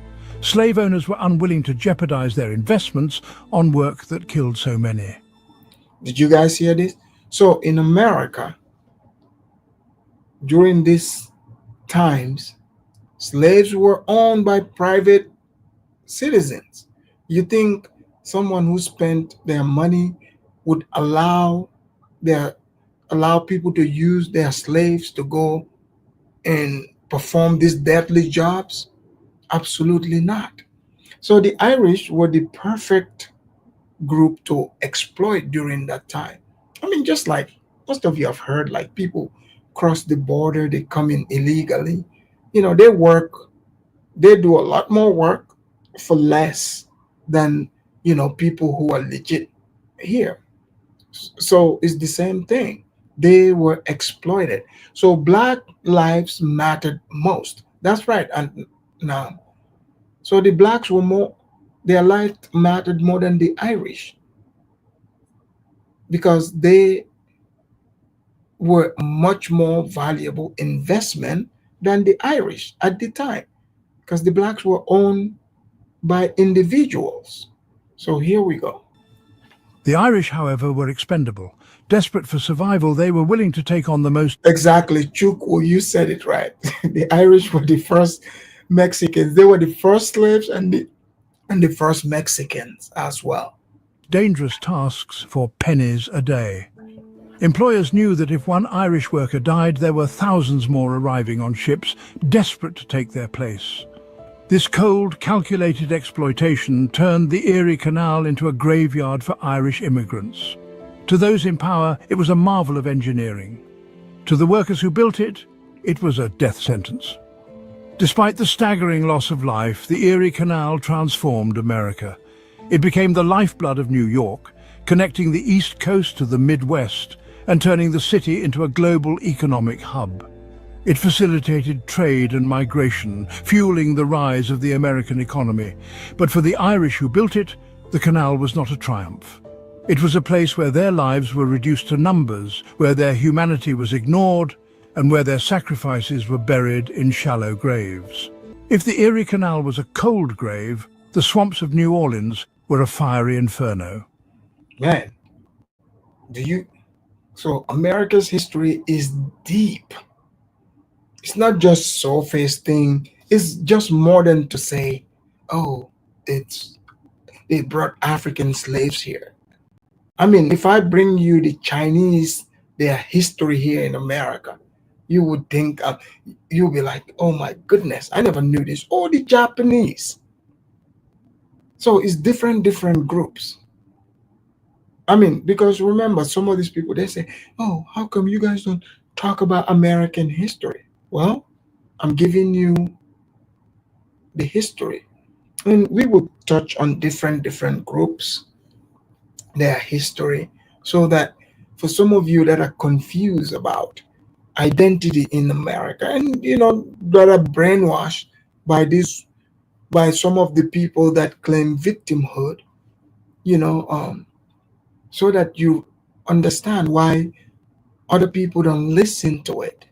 Slave owners were unwilling to jeopardize their investments on work that killed so many. Did you guys hear this? So in America, during these times, slaves were owned by private citizens. You think someone who spent their money would allow people to use their slaves to go and perform these deadly jobs? Absolutely not. So the Irish were the perfect group to exploit during that time. I mean, just like most of you have heard, like people cross the border, they come in illegally. They do a lot more work for less than, people who are legit here. So it's the same thing. They were exploited. So Black lives mattered most. That's right. And now So the blacks were more, their life mattered more than the Irish because they were much more valuable investment than the Irish at the time because the blacks were owned by individuals. So here we go. The Irish, however, were expendable. Desperate for survival, they were willing to take on the most Exactly, Chukwu, you said it right. The Irish were the first Mexicans. They were the first slaves and the first Mexicans as well. dangerous tasks for pennies a day. Employers knew that if one Irish worker died, there were thousands more arriving on ships, desperate to take their place. This cold, calculated exploitation turned the Erie Canal into a graveyard for Irish immigrants. To those in power, it was a marvel of engineering. To the workers who built it was a death sentence. Despite the staggering loss of life, the Erie Canal transformed America. It became the lifeblood of New York, connecting the East Coast to the Midwest and turning the city into a global economic hub. It facilitated trade and migration, fueling the rise of the American economy. But for the Irish who built it, the canal was not a triumph. It was a place where their lives were reduced to numbers, where their humanity was ignored, and where their sacrifices were buried in shallow graves. If the Erie Canal was a cold grave, the swamps of New Orleans were a fiery inferno. Man, so America's history is deep. It's not just surface thing. It's just more than to say, oh, they brought African slaves here. I mean, if I bring you the Chinese, their history here in America, you would think, you'll be like, oh my goodness, I never knew this. Oh, the Japanese. So it's different groups. I mean, because remember, some of these people, they say, oh, how come you guys don't talk about American history? Well, I'm giving you the history. And we will touch on different groups, their history, so that for some of you that are confused about identity in America and, that are brainwashed by some of the people that claim victimhood, so that you understand why other people don't listen to it.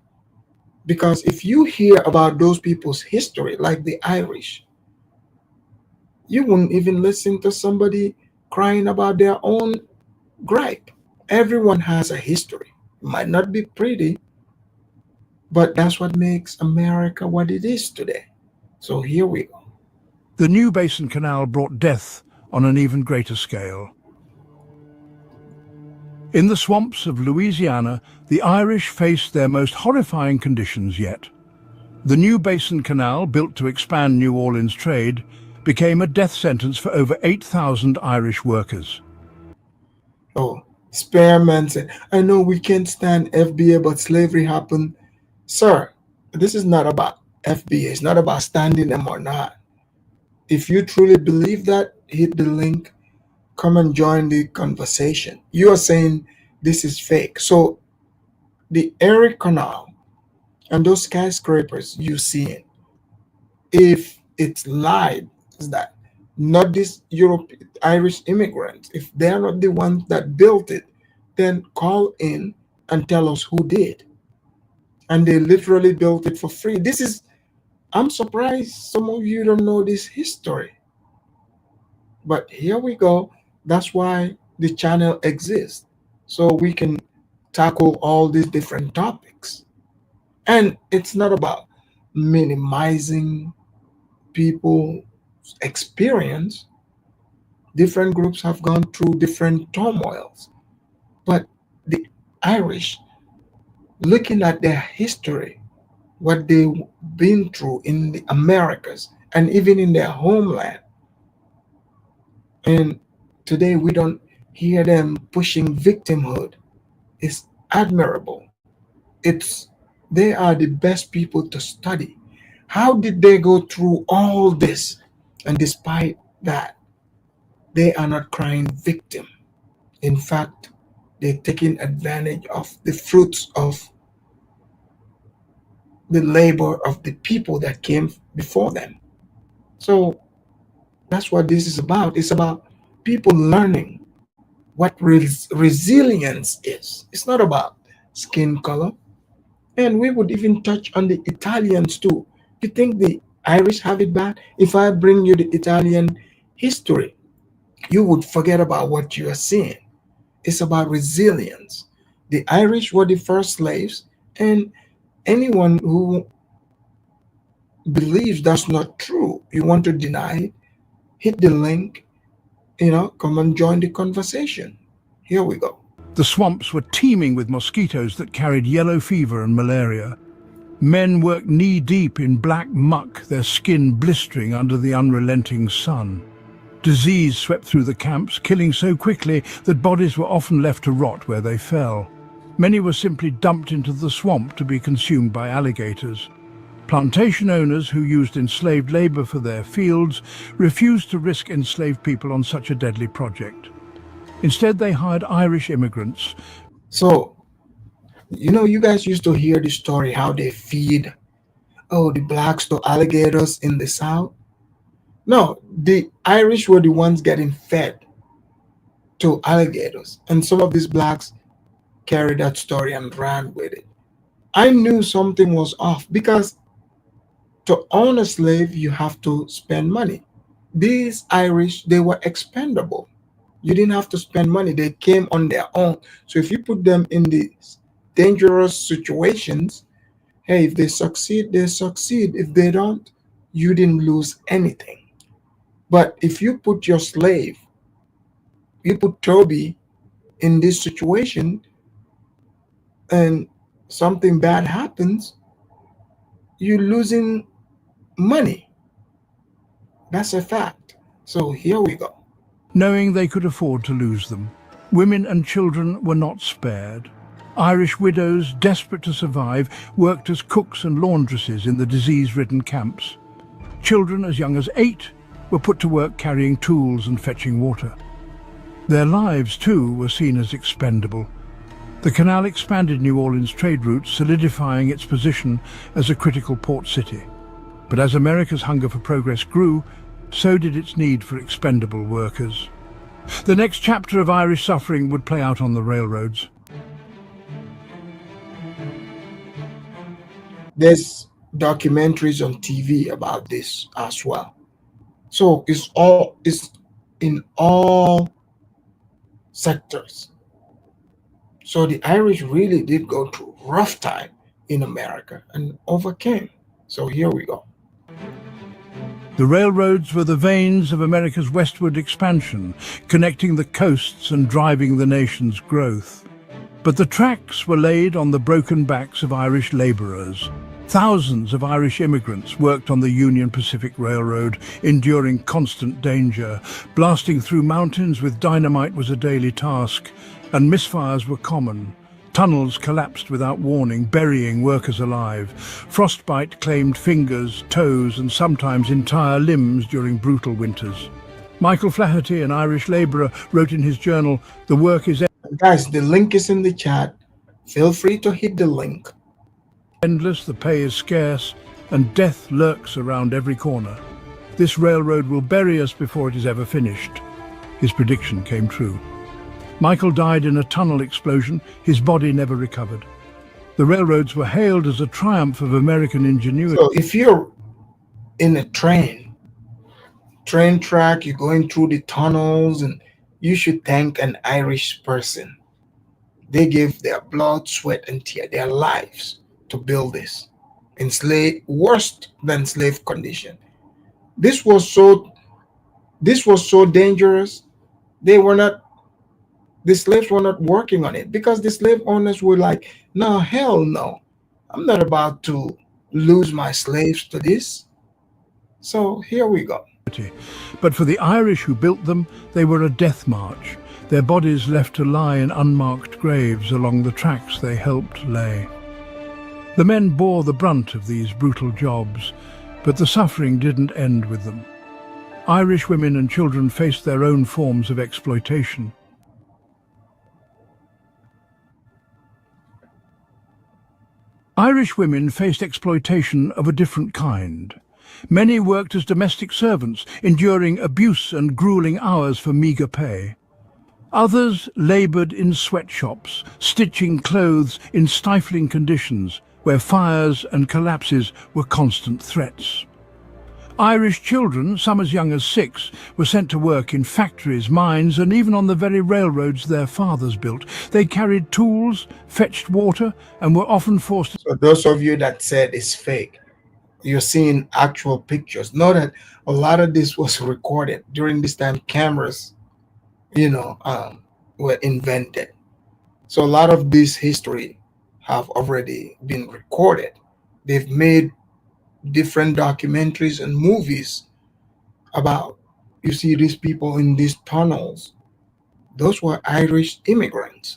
Because if you hear about those people's history, like the Irish, you wouldn't even listen to somebody crying about their own gripe. Everyone has a history. It might not be pretty, but that's what makes America what it is today. So here we go. The New Basin Canal brought death on an even greater scale. In the swamps of Louisiana, the Irish faced their most horrifying conditions yet. The New Basin Canal, built to expand New Orleans trade, became a death sentence for over 8,000 Irish workers. Oh, Spearman said, I know we can't stand FBA, but slavery happened. Sir, this is not about FBA. It's not about standing them or not. If you truly believe that, hit the link. Come and join the conversation. You are saying this is fake. So the Erie Canal and those skyscrapers you see, if it's lied, is that not these Irish immigrants? If they're not the ones that built it, then call in and tell us who did. And they literally built it for free. I'm surprised some of you don't know this history. But here we go. That's why the channel exists, so we can tackle all these different topics. And it's not about minimizing people's experience. Different groups have gone through different turmoils. But the Irish, looking at their history, what they've been through in the Americas and even in their homeland, and today we don't hear them pushing victimhood. It's admirable. They are the best people to study. How did they go through all this? And despite that, they are not crying victim. In fact, they're taking advantage of the fruits of the labor of the people that came before them. So That's what this is about. It's about people learning what resilience is. It's not about skin color. And we would even touch on the Italians too. You think the Irish have it bad? If I bring you the Italian history, you would forget about what you are seeing. It's about resilience. The Irish were the first slaves, and anyone who believes that's not true, you want to deny it, hit the link, come and join the conversation. Here we go. The swamps were teeming with mosquitoes that carried yellow fever and malaria. Men worked knee-deep in black muck, their skin blistering under the unrelenting sun. Disease swept through the camps, killing so quickly that bodies were often left to rot where they fell. Many were simply dumped into the swamp to be consumed by alligators. Plantation owners who used enslaved labor for their fields refused to risk enslaved people on such a deadly project. Instead, they hired Irish immigrants. So, you guys used to hear the story how they feed, the blacks to alligators in the South. No, the Irish were the ones getting fed to alligators. And some of these blacks carried that story and ran with it. I knew something was off because to own a slave, you have to spend money. These Irish, they were expendable. You didn't have to spend money. They came on their own. So if you put them in these dangerous situations, hey, if they succeed, they succeed. If they don't, you didn't lose anything. But if you put your slave, you put Toby in this situation and something bad happens, you're losing money. That's a fact. So here we go. Knowing they could afford to lose them, women and children were not spared. Irish widows, desperate to survive, worked as cooks and laundresses in the disease-ridden camps. Children as young as 8 were put to work carrying tools and fetching water. Their lives, too, were seen as expendable. The canal expanded New Orleans' trade routes, solidifying its position as a critical port city. But as America's hunger for progress grew, so did its need for expendable workers. The next chapter of Irish suffering would play out on the railroads. There's documentaries on TV about this as well. So it's in all sectors. So the Irish really did go through a rough time in America and overcame. So here we go. The railroads were the veins of America's westward expansion, connecting the coasts and driving the nation's growth. But the tracks were laid on the broken backs of Irish labourers. Thousands of Irish immigrants worked on the Union Pacific Railroad, enduring constant danger. Blasting through mountains with dynamite was a daily task, and misfires were common. Tunnels collapsed without warning, burying workers alive. Frostbite claimed fingers, toes, and sometimes entire limbs during brutal winters. Michael Flaherty, an Irish labourer, wrote in his journal, "The work is Guys, the link is in the chat. Feel free to hit the link. endless, the pay is scarce, and death lurks around every corner. This railroad will bury us before it is ever finished." His prediction came true. Michael died in a tunnel explosion. His body never recovered. The railroads were hailed as a triumph of American ingenuity. So if you're in a train track, you're going through the tunnels, and you should thank an Irish person. They gave their blood, sweat, and tear, their lives to build this. Worse than slave condition. This was so dangerous. The slaves were not working on it because the slave owners were like, no, hell no. I'm not about to lose my slaves to this. So here we go. But for the Irish who built them, they were a death march, their bodies left to lie in unmarked graves along the tracks they helped lay. The men bore the brunt of these brutal jobs, but the suffering didn't end with them. Irish women and children faced their own forms of exploitation. Irish women faced exploitation of a different kind. Many worked as domestic servants, enduring abuse and grueling hours for meagre pay. Others laboured in sweatshops, stitching clothes in stifling conditions, where fires and collapses were constant threats. Irish children, some as young as 6, were sent to work in factories, mines, and even on the very railroads their fathers built. They carried tools, fetched water, and were often forced to... So those of you that said it's fake, you're seeing actual pictures. Know that a lot of this was recorded during this time. Cameras, were invented. So a lot of this history have already been recorded. They've made different documentaries and movies about, you see these people in these tunnels. Those were Irish immigrants.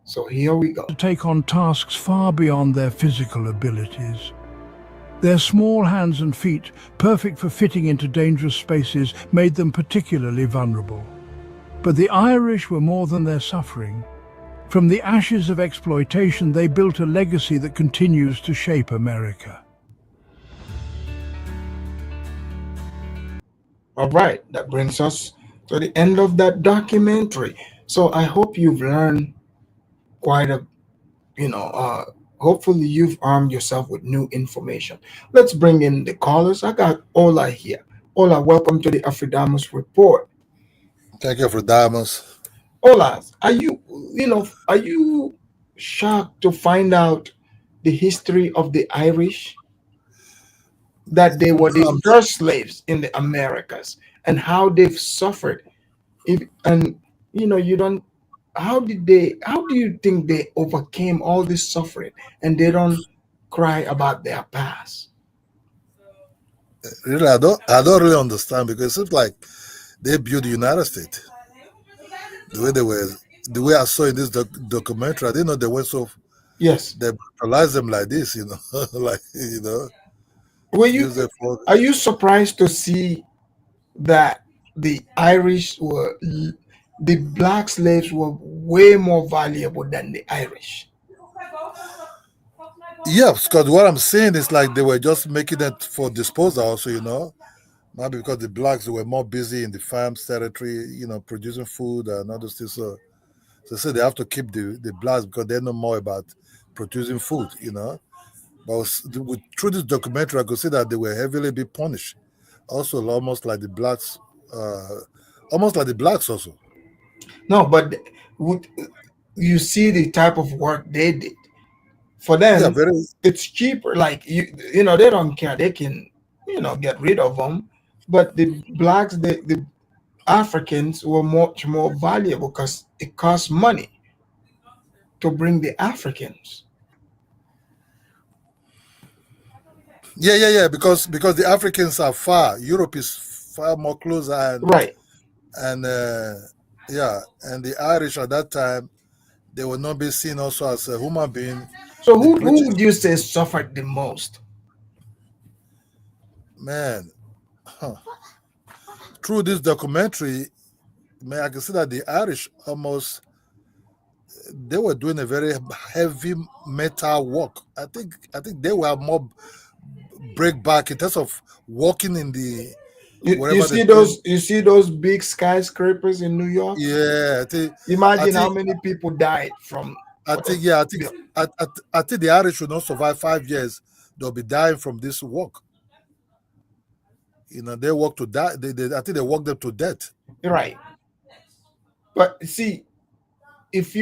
So here we go. to take on tasks far beyond their physical abilities. Their small hands and feet, perfect for fitting into dangerous spaces, made them particularly vulnerable. But the Irish were more than their suffering. From the ashes of exploitation, they built a legacy that continues to shape America. All right, that brings us to the end of that documentary. So I hope you've learned quite a, hopefully you've armed yourself with new information. Let's bring in the callers. I got Ola here. Ola, welcome to the Afridamus Report. Thank you, Afridamus. Ola, are you shocked to find out the history of the Irish? That they were the first slaves in the Americas and how they've suffered. How do you think they overcame all this suffering and they don't cry about their past? Really, I don't really understand, because it seems like they built the United States. The way I saw in this documentary, I didn't know they were so. Yes. They brutalized them like this, Are you surprised to see that the the black slaves were way more valuable than the Irish? Yes, because what I'm saying is like they were just making it for disposal also, Not because the blacks were more busy in the farms territory, producing food and all those things. So they say they have to keep the blacks because they know more about producing food, But through this documentary, I could see that they were heavily being punished. Also, almost like the blacks also. No, but you see the type of work they did. For them, it's cheaper. Like they don't care. They can, get rid of them. But the blacks, the Africans were much more valuable because it costs money to bring the Africans. Yeah. Because the Africans are far. Europe is far more closer, and right. And and the Irish at that time, they will not be seen also as a human being. So who would you say suffered the most? Man, through this documentary, I can see that the Irish they were doing a very heavy metal work. I think they were more break back in terms of walking in the. You see those big skyscrapers in New York? Yeah. Imagine how many people died from. I think the Irish will not survive 5 years. They'll be dying from this work. They work to die. I think they work them to death. Right. But see, if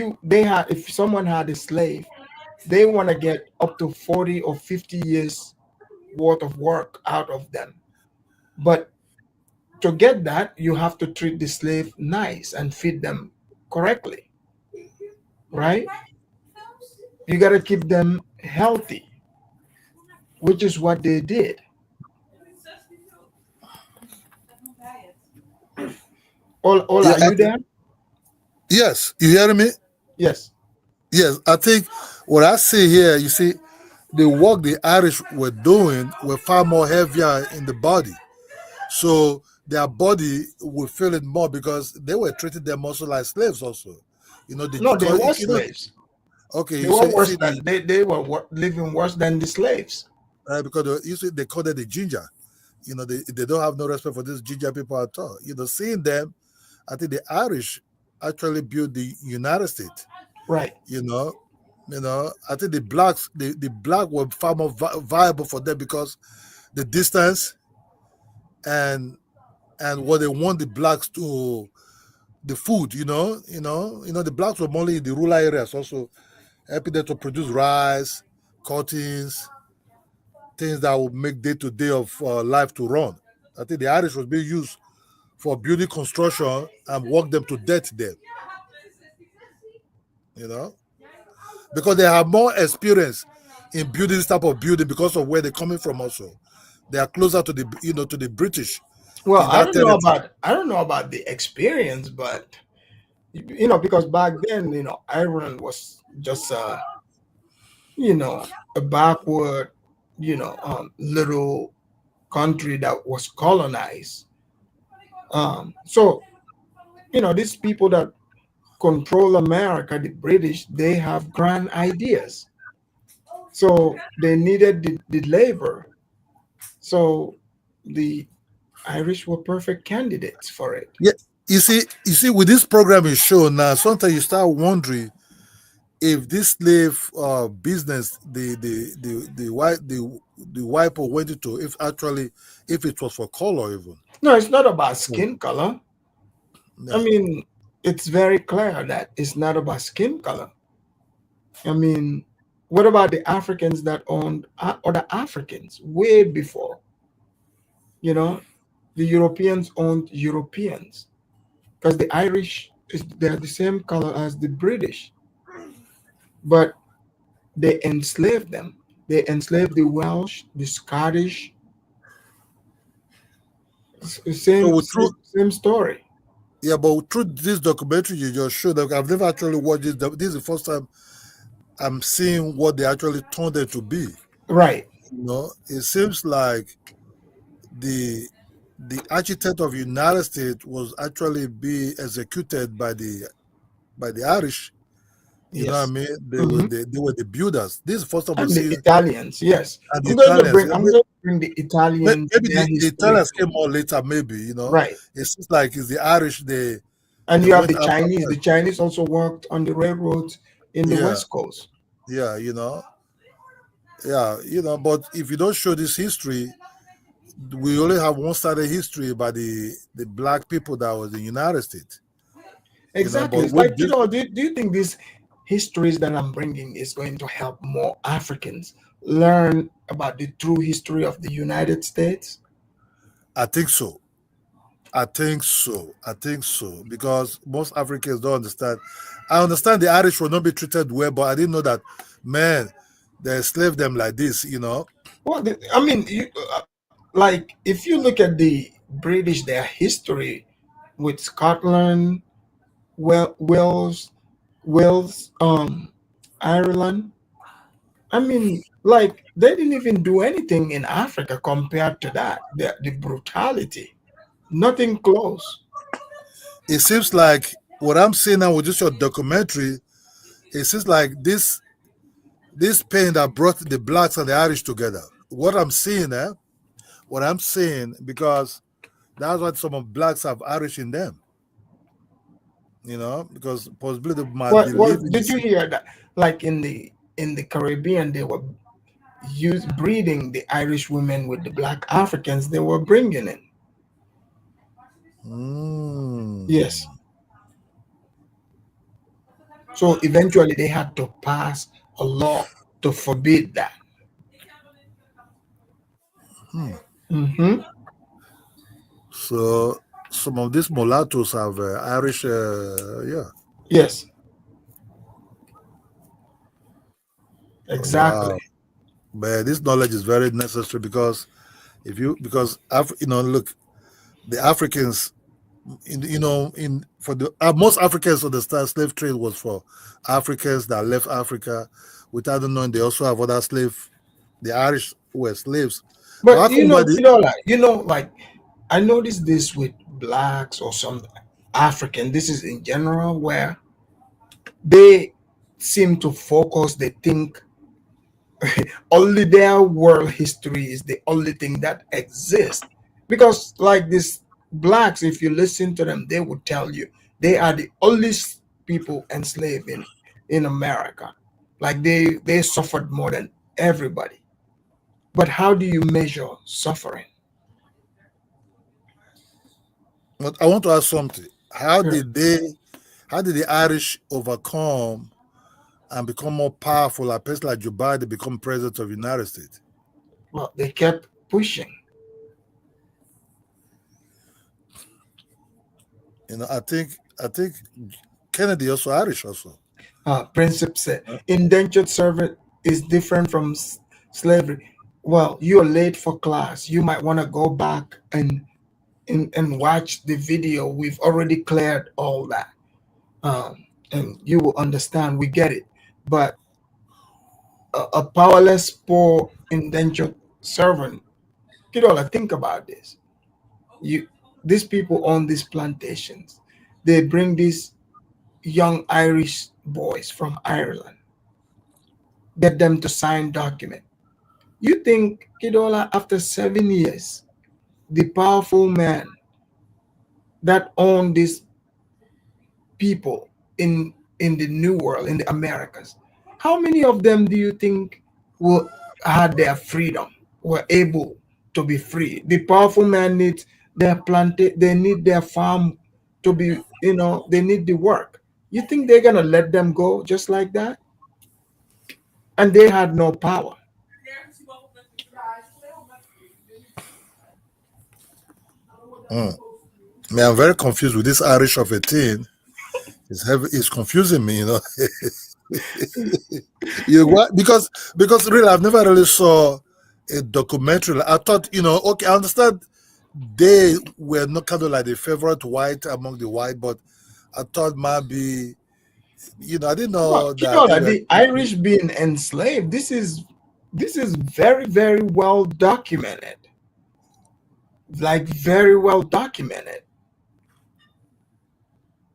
someone had a slave, they want to get up to 40 or 50 years worth of work out of them. But to get that, you have to treat the slave nice and feed them correctly. Right? You got to keep them healthy, which is what they did. Are you there? Yes. You hearing me? Yes. Yes. I think what I see here, you see, the work the Irish were doing were far more heavier in the body. So their body would feel it more because they were treating them also like slaves also. They were slaves. Okay. They were worse than they were living worse than the slaves. Because they called it the ginger. You know, they don't have no respect for these ginger people at all. You know, seeing them, I think the Irish actually built the United States. Right. You know, I think the blacks, the black were far more viable for them because the distance and what they want the blacks to the food. The blacks were mainly in the rural areas, also helping them to produce rice, cottons, things that would make day to day of life to run. I think the Irish was being used for building construction and work them to death there. You know, because they have more experience in building this type of building because of where they're coming from. Also, they are closer to the British. Well, In that territory. I don't know about the experience, but because back then, Ireland was just a backward, little country that was colonized. So these people that control America, the British, they have grand ideas. So they needed the labor. So the Irish were perfect candidates for it. Yeah, you see, with this program is shown now, sometimes you start wondering if this slave business, the white people went into, if it was for color even. No, it's not about skin color. Yeah. I mean, it's very clear that it's not about skin color. I mean, what about the Africans that owned other Africans way before? The Europeans owned Europeans because the Irish they're the same color as the British, but they enslaved them. They enslaved the Welsh, the Scottish. Same story. Yeah, but through this documentary you just showed, I've never actually watched this. This is the first time I'm seeing what they actually turned it to be. Right. It seems like the architect of United States was actually be executed by the Irish. You know what I mean? They were the builders. This is the first time And we the see Italians, yes. and I'm the going to Italians. bring the Italians. Maybe the Italians came more later, maybe, Right. It seems like it's the Irish, and you have the Chinese. The Chinese also worked on the railroads in the West Coast. Yeah, but if you don't show this history, we only have one-sided history about the black people that was in the United States. Exactly. It's like, do you think these histories that I'm bringing is going to help more Africans learn about the true history of the United States? I think so. Because most Africans don't understand. I understand the Irish will not be treated well, but I didn't know that, man, they enslaved them like this, Well, I mean, like if you look at the British, their history with Scotland, Wales, Ireland. I mean, like they didn't even do anything in Africa compared to that. The brutality, nothing close. It seems like what I'm seeing now with just your documentary, it seems like this pain that brought the blacks and the Irish together. What I'm seeing, because that's why some of blacks have Irish in them. Because possibly they might Did you hear that? Like in the Caribbean, they were breeding the Irish women with the black Africans. They were bringing in. Yes. So eventually, they had to pass a law to forbid that. So some of these mulattoes have Irish, Yes. Exactly. Wow. But this knowledge is very necessary because look, the Africans, most Africans understand slave trade was for Africans that left Africa without knowing they also have other slaves. The Irish were slaves. But like I noticed this with blacks or some African. This is in general where they seem to focus. They think only their world history is the only thing that exists. because like these blacks, if you listen to them, they would tell you they are the only people enslaved in America. Like they suffered more than everybody. But how do you measure suffering? But I want to ask something. How Yeah. did the Irish overcome and become more powerful? A person like Joe Biden become president of the United States. Well, they kept pushing. You know, I think Kennedy also Irish also. Princip said indentured servant is different from slavery. Well, you're late for class. You might want to go back and watch the video. We've already cleared all that, and you will understand. We get it, but a powerless, poor, indentured servant. Kidola, think about this. You, these people own these plantations. They bring these young Irish boys from Ireland, get them to sign document. You think, Kidola, after 7 years, the powerful man that owned these people in the new world, in the Americas, how many of them do you think will had their freedom, were able to be free? The powerful man needs their they need their farm to be, they need the work. You think they're gonna let them go just like that? And they had no power. Man, I'm very confused with this Irish of a thing. It's confusing me, because really I've never really saw a documentary. I thought, okay, I understand they were not kind of like the favorite white among the white, but I thought maybe, I didn't know Well, that the Irish being enslaved, this is very, very well documented. Like very well documented.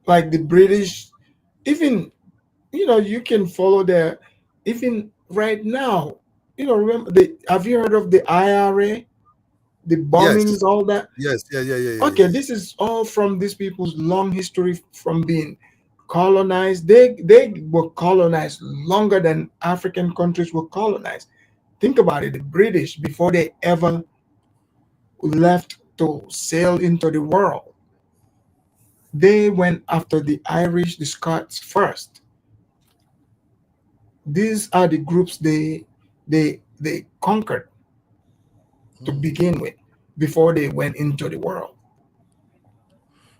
Like the British, even you can follow their, even right now, remember have you heard of the IRA, the bombings, yes, all that? yes, yeah. Okay, this is all from these people's long history from being colonized. They were colonized longer than African countries were colonized. Think about it. The British, before they ever left to sail into the world, they went after the Irish, the Scots first. These are the groups they conquered to begin with before they went into the world.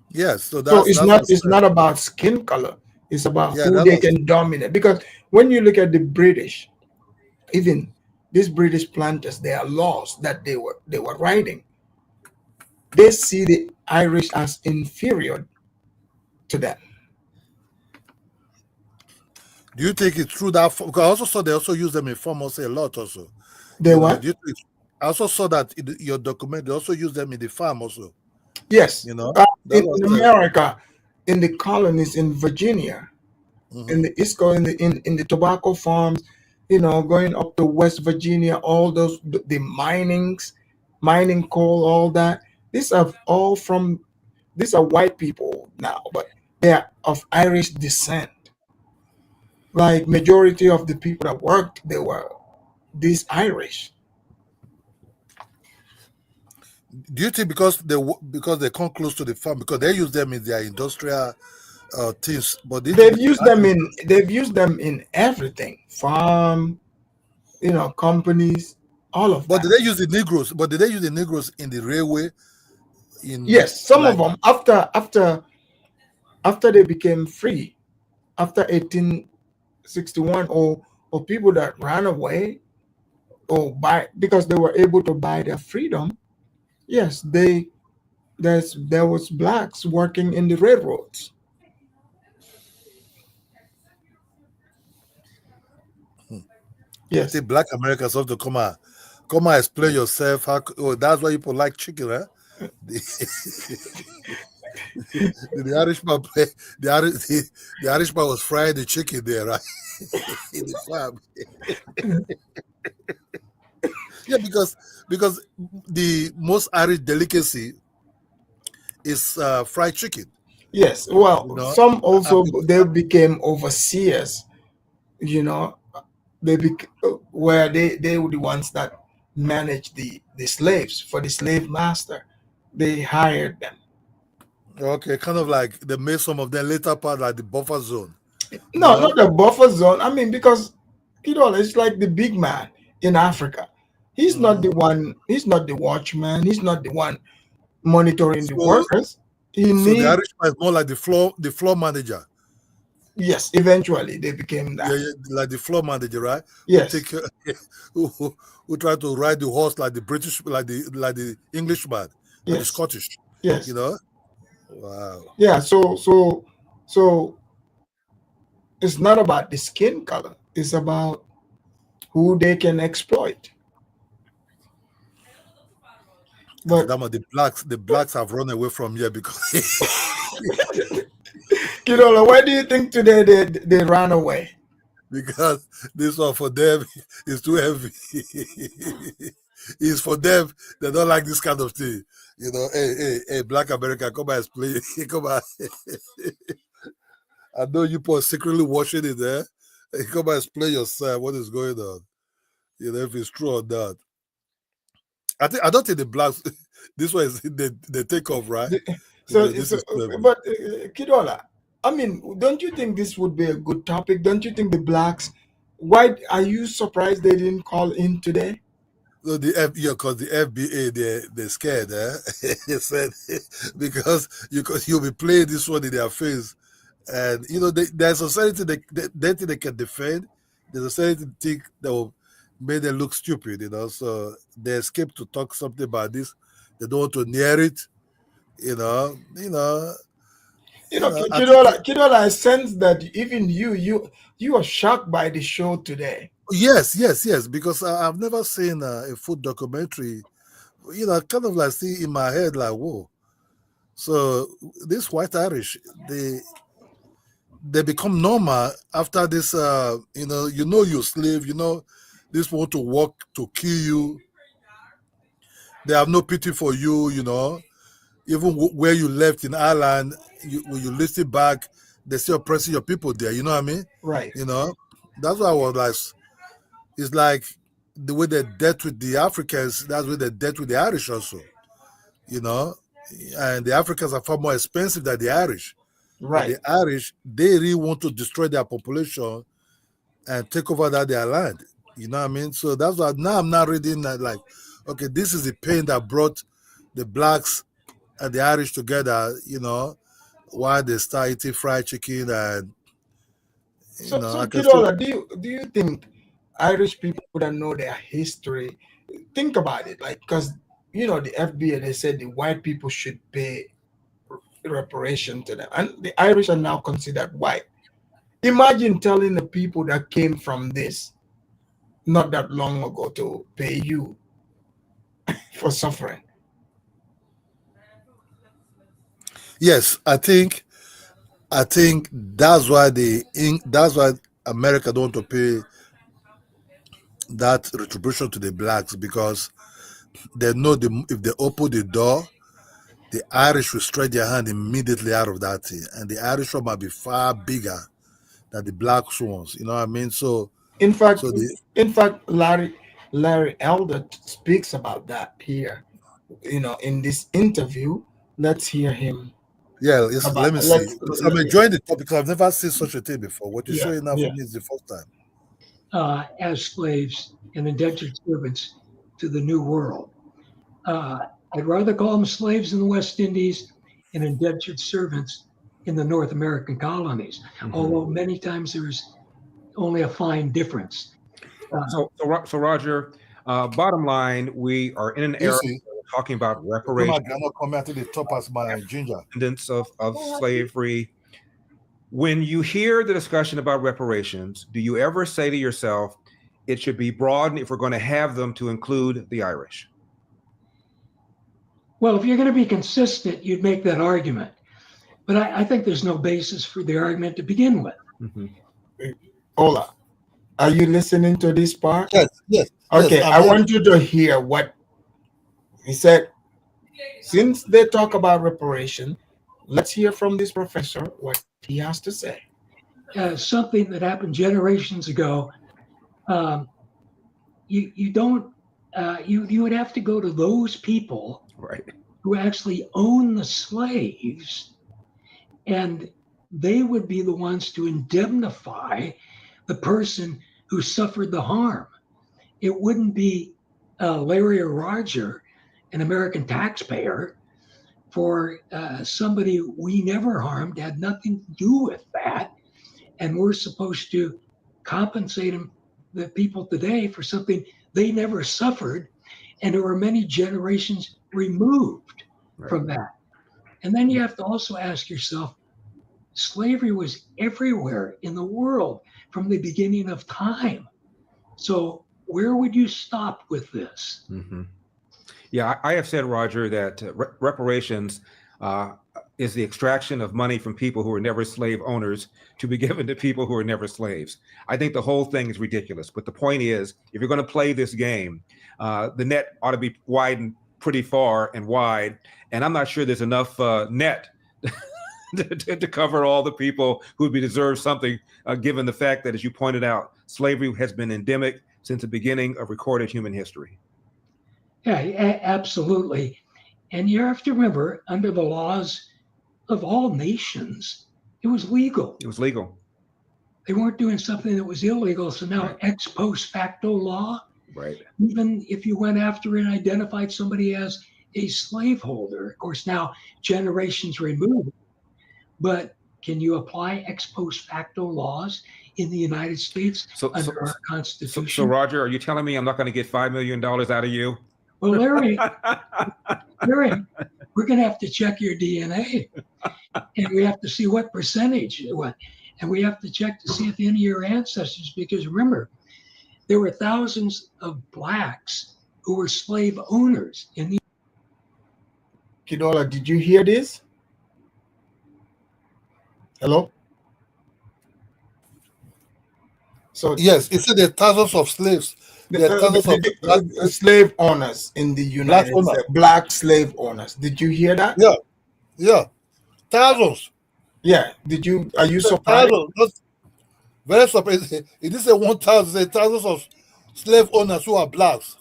Yes, so So that's what I'm it's saying. not about skin color. It's about Yeah, who that they was can dominate. Because when you look at the British, even these British planters, their laws that they were writing, they see the Irish as inferior to them. Do you think it's true that? Because I also saw they also use them in pharmacy a lot. Also, They what? Do you think, I also saw that in your document they also use them in the farm also. Yes. That In was America, in the colonies in Virginia, in the East Coast, in the tobacco farms, going up to West Virginia, all those the mining coal, all that. These are all from these are white people now, but they are of Irish descent. Like majority of the people that worked, they were these Irish. Do you think because they come close to the farm because they use them in their industrial things, but They've used them in everything, farm, companies, all of But that. did they use the Negroes? But did they use the Negroes in the railway? Yes, some Like, of them after they became free, after 1861, or people that ran away or buy because they were able to buy their freedom. Yes, there was blacks working in the railroads. I Yes, think Black Americans have to come and explain yourself. That's why people like chicken, huh? The Irishman play the Irishman was frying the chicken there, right? In the farm. Yeah, because the most Irish delicacy is fried chicken. Yes, You well, know, some also Afri- they became overseers. You know, where they were the ones that managed the slaves for the slave master. They hired them. okay, kind of like they made some of them later part like the buffer zone. You No, know, not the buffer zone. I mean, because it's like the big man in Africa. He's not the Mhm. one. He's not the watchman. He's not the one monitoring the So workers. He so the need. Irishman is more like the floor manager. Yes, eventually they became Yeah, that. yeah, like the floor manager, right? Who Yes, take who try to ride the horse like the British, like the Englishman, like the yes, Scottish. You yes. know, wow. Yeah. So it's not about the skin color. It's about who they can exploit. And for But that one, the blacks have run away from here because why do you think today they ran away? because this one for them is too heavy. It's for them. They don't like this kind of thing. Hey, Black America, come and explain. Come on. I know you people are secretly watching it there. Hey, come and explain yourself what is going on. If it's true or not. I don't think the blacks. This one is they take off, right? This is clever. But Kidola, I mean, don't you think this would be a good topic? Don't you think the blacks? Why are you surprised they didn't call in today? So because the FBA they're scared, they said because you'll be playing this one in their face, and there's a certain thing they think they can defend. There's a certain thing that will make them look stupid, So they escape to talk something about this. They don't want to near it, you know. I think Kidola, I sense that even you are shocked by the show today. yes, because I've never seen a food documentary. Kind of like see in my head like whoa. So this white Irish, they become normal after this. You're slave. This want to work to kill you. They have no pity for you. Even where you left in Ireland, when you listen back, they still oppressing your people there. You know what I mean? Right. That's why I was like, it's like the way they dealt with the Africans. That's the way they dealt with the Irish also. And the Africans are far more expensive than the Irish. But Right. the Irish, they really want to destroy their population and take over their land. You know what I mean? So that's why now I'm not reading that like, okay, this is the pain that brought the blacks and the Irish together, while they start eating fried chicken and So I can still Kidola, do you think Irish people that know their history think about it? Like, because the FBA, they said the white people should pay reparation to them, and the Irish are now considered white. Imagine telling the people that came from this not that long ago to pay you for suffering. yes, I think that's why America don't want to pay that retribution to the blacks because they know if they open the door, the Irish will stretch their hand immediately out of that thing, and the Irish one might be far bigger than the black ones. You know what I mean? So, In fact, so the Larry Elder speaks about that here. In this interview, let's hear him yeah. about. Let me see. Let's. Because I'm enjoying the topic. I've never seen such a thing before. What you're Yeah, showing now for yeah. me is the first time. As slaves and indentured servants to the New World. I'd rather call them slaves in the West Indies and indentured servants in the North American colonies, although many times there's only a fine difference. So Roger, bottom line, we are in an You era see, where we're talking about my reparations, grandma come out to the top as my ginger. independence of slavery. When you hear the discussion about reparations, do you ever say to yourself, it should be broadened if we're going to have them to include the Irish? Well, if you're going to be consistent, you'd make that argument. But I think there's no basis for the argument to begin with. Mm-hmm. Ola, Are you listening to this part? Yes, yes. Okay, yes, I want you to hear what he said. Since they talk about reparation, let's hear from this professor what he has to say. Something that happened generations ago. Um, you don't you would have to go to those people Right. who actually own the slaves, and they would be the ones to indemnify the person who suffered the harm. It wouldn't be Larry or Roger, an American taxpayer, for somebody we never harmed, had nothing to do with that, and we're supposed to compensate them, the people today, for something they never suffered and who are many generations removed from that. And then you have to also ask yourself, slavery was everywhere in the world from the beginning of time. So where would you stop with this? Mm-hmm. Yeah, I have said, Roger, that reparations is the extraction of money from people who were never slave owners to be given to people who were never slaves. I think the whole thing is ridiculous. But the point is, if you're going to play this game, the net ought to be widened pretty far and wide. And I'm not sure there's enough net to cover all the people who would be deserve something, given the fact that, as you pointed out, slavery has been endemic since the beginning of recorded human history. Yeah, absolutely. And you have to remember, under the laws of all nations, it was legal. It was legal. They weren't doing something that was illegal. So now, ex post facto law, right? Even if you went after and identified somebody as a slaveholder, of course, now generations removed, but can you apply ex post facto laws in the United States under our Constitution? So, Roger, are you telling me I'm not going to get $5 million out of you? Well, Larry, we're going to have to check your DNA, and we have to see what percentage it was, and we have to check to see if any of your ancestors, because remember, there were thousands of blacks who were slave owners in the. Kidola, did you hear this? Hello? So yes, it said there are thousands of slaves. There are thousands of slave owners in the United States. Black slave owners. Did you hear that? Yeah, yeah, thousands. Yeah. Are you surprised? Thousands. Very surprised. It didn't say 1,000. Thousands of slave owners who are blacks,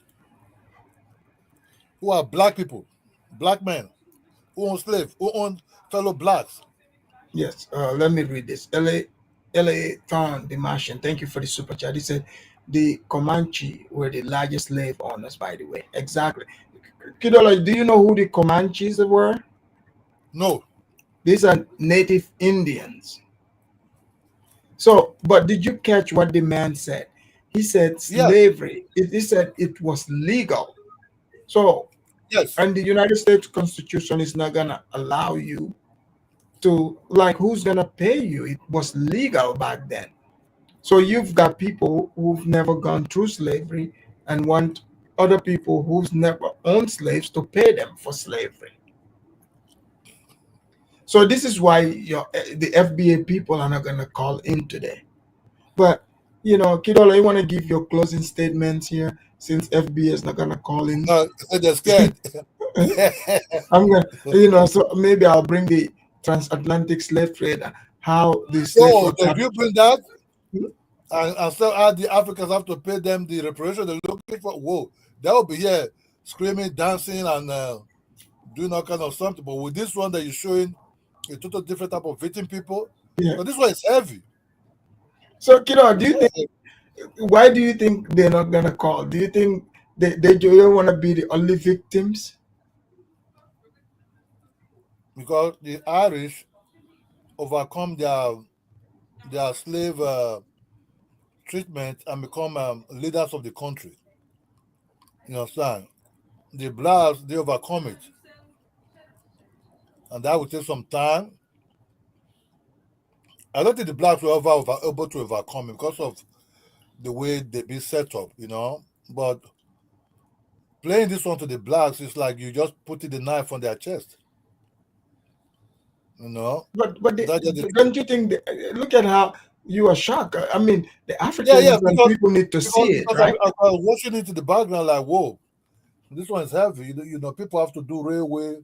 who are black people, black men, who own slaves, who own fellow blacks. Yes. Let me read this. L.A. Thorn, the Martian, thank you for the super chat. He said the Comanche were the largest slave owners, by the way. Exactly. Kidola, do you know who the Comanches were? No. These are native Indians. So, but did you catch what the man said? He said slavery. Yes. He said it was legal. So, yes. And the United States Constitution is not going to allow you to, like, who's going to pay you? It was legal back then. So you've got people who've never gone through slavery and want other people who've never owned slaves to pay them for slavery. So this is why the FBA people are not going to call in today. But, Kidola, you want to give your closing statements here since FBA is not going to call in? They're scared. I'm going to, so maybe I'll bring the transatlantic slave trade, how the slave if you bring that, and so the Africans have to pay them the reparation they're looking for, whoa, that will be here screaming, dancing, and doing all kind of something. But with this one that you're showing, a total different type of victim people. Yeah. But this one is heavy. So, Kido, why do you think they're not gonna call? Do you think they don't want to be the only victims? Because the Irish overcome their slave treatment and become leaders of the country. You understand? The blacks, they overcome it. And that will take some time. I don't think the blacks were ever able to overcome it because of the way they've been set up, But playing this one to the blacks is like you just putting the knife on their chest. But don't you think look at how you are shocked. I mean, the Africans yeah, and people need to see it, because right? I was watching it in the background, like, whoa, this one is heavy. You know, people have to do railway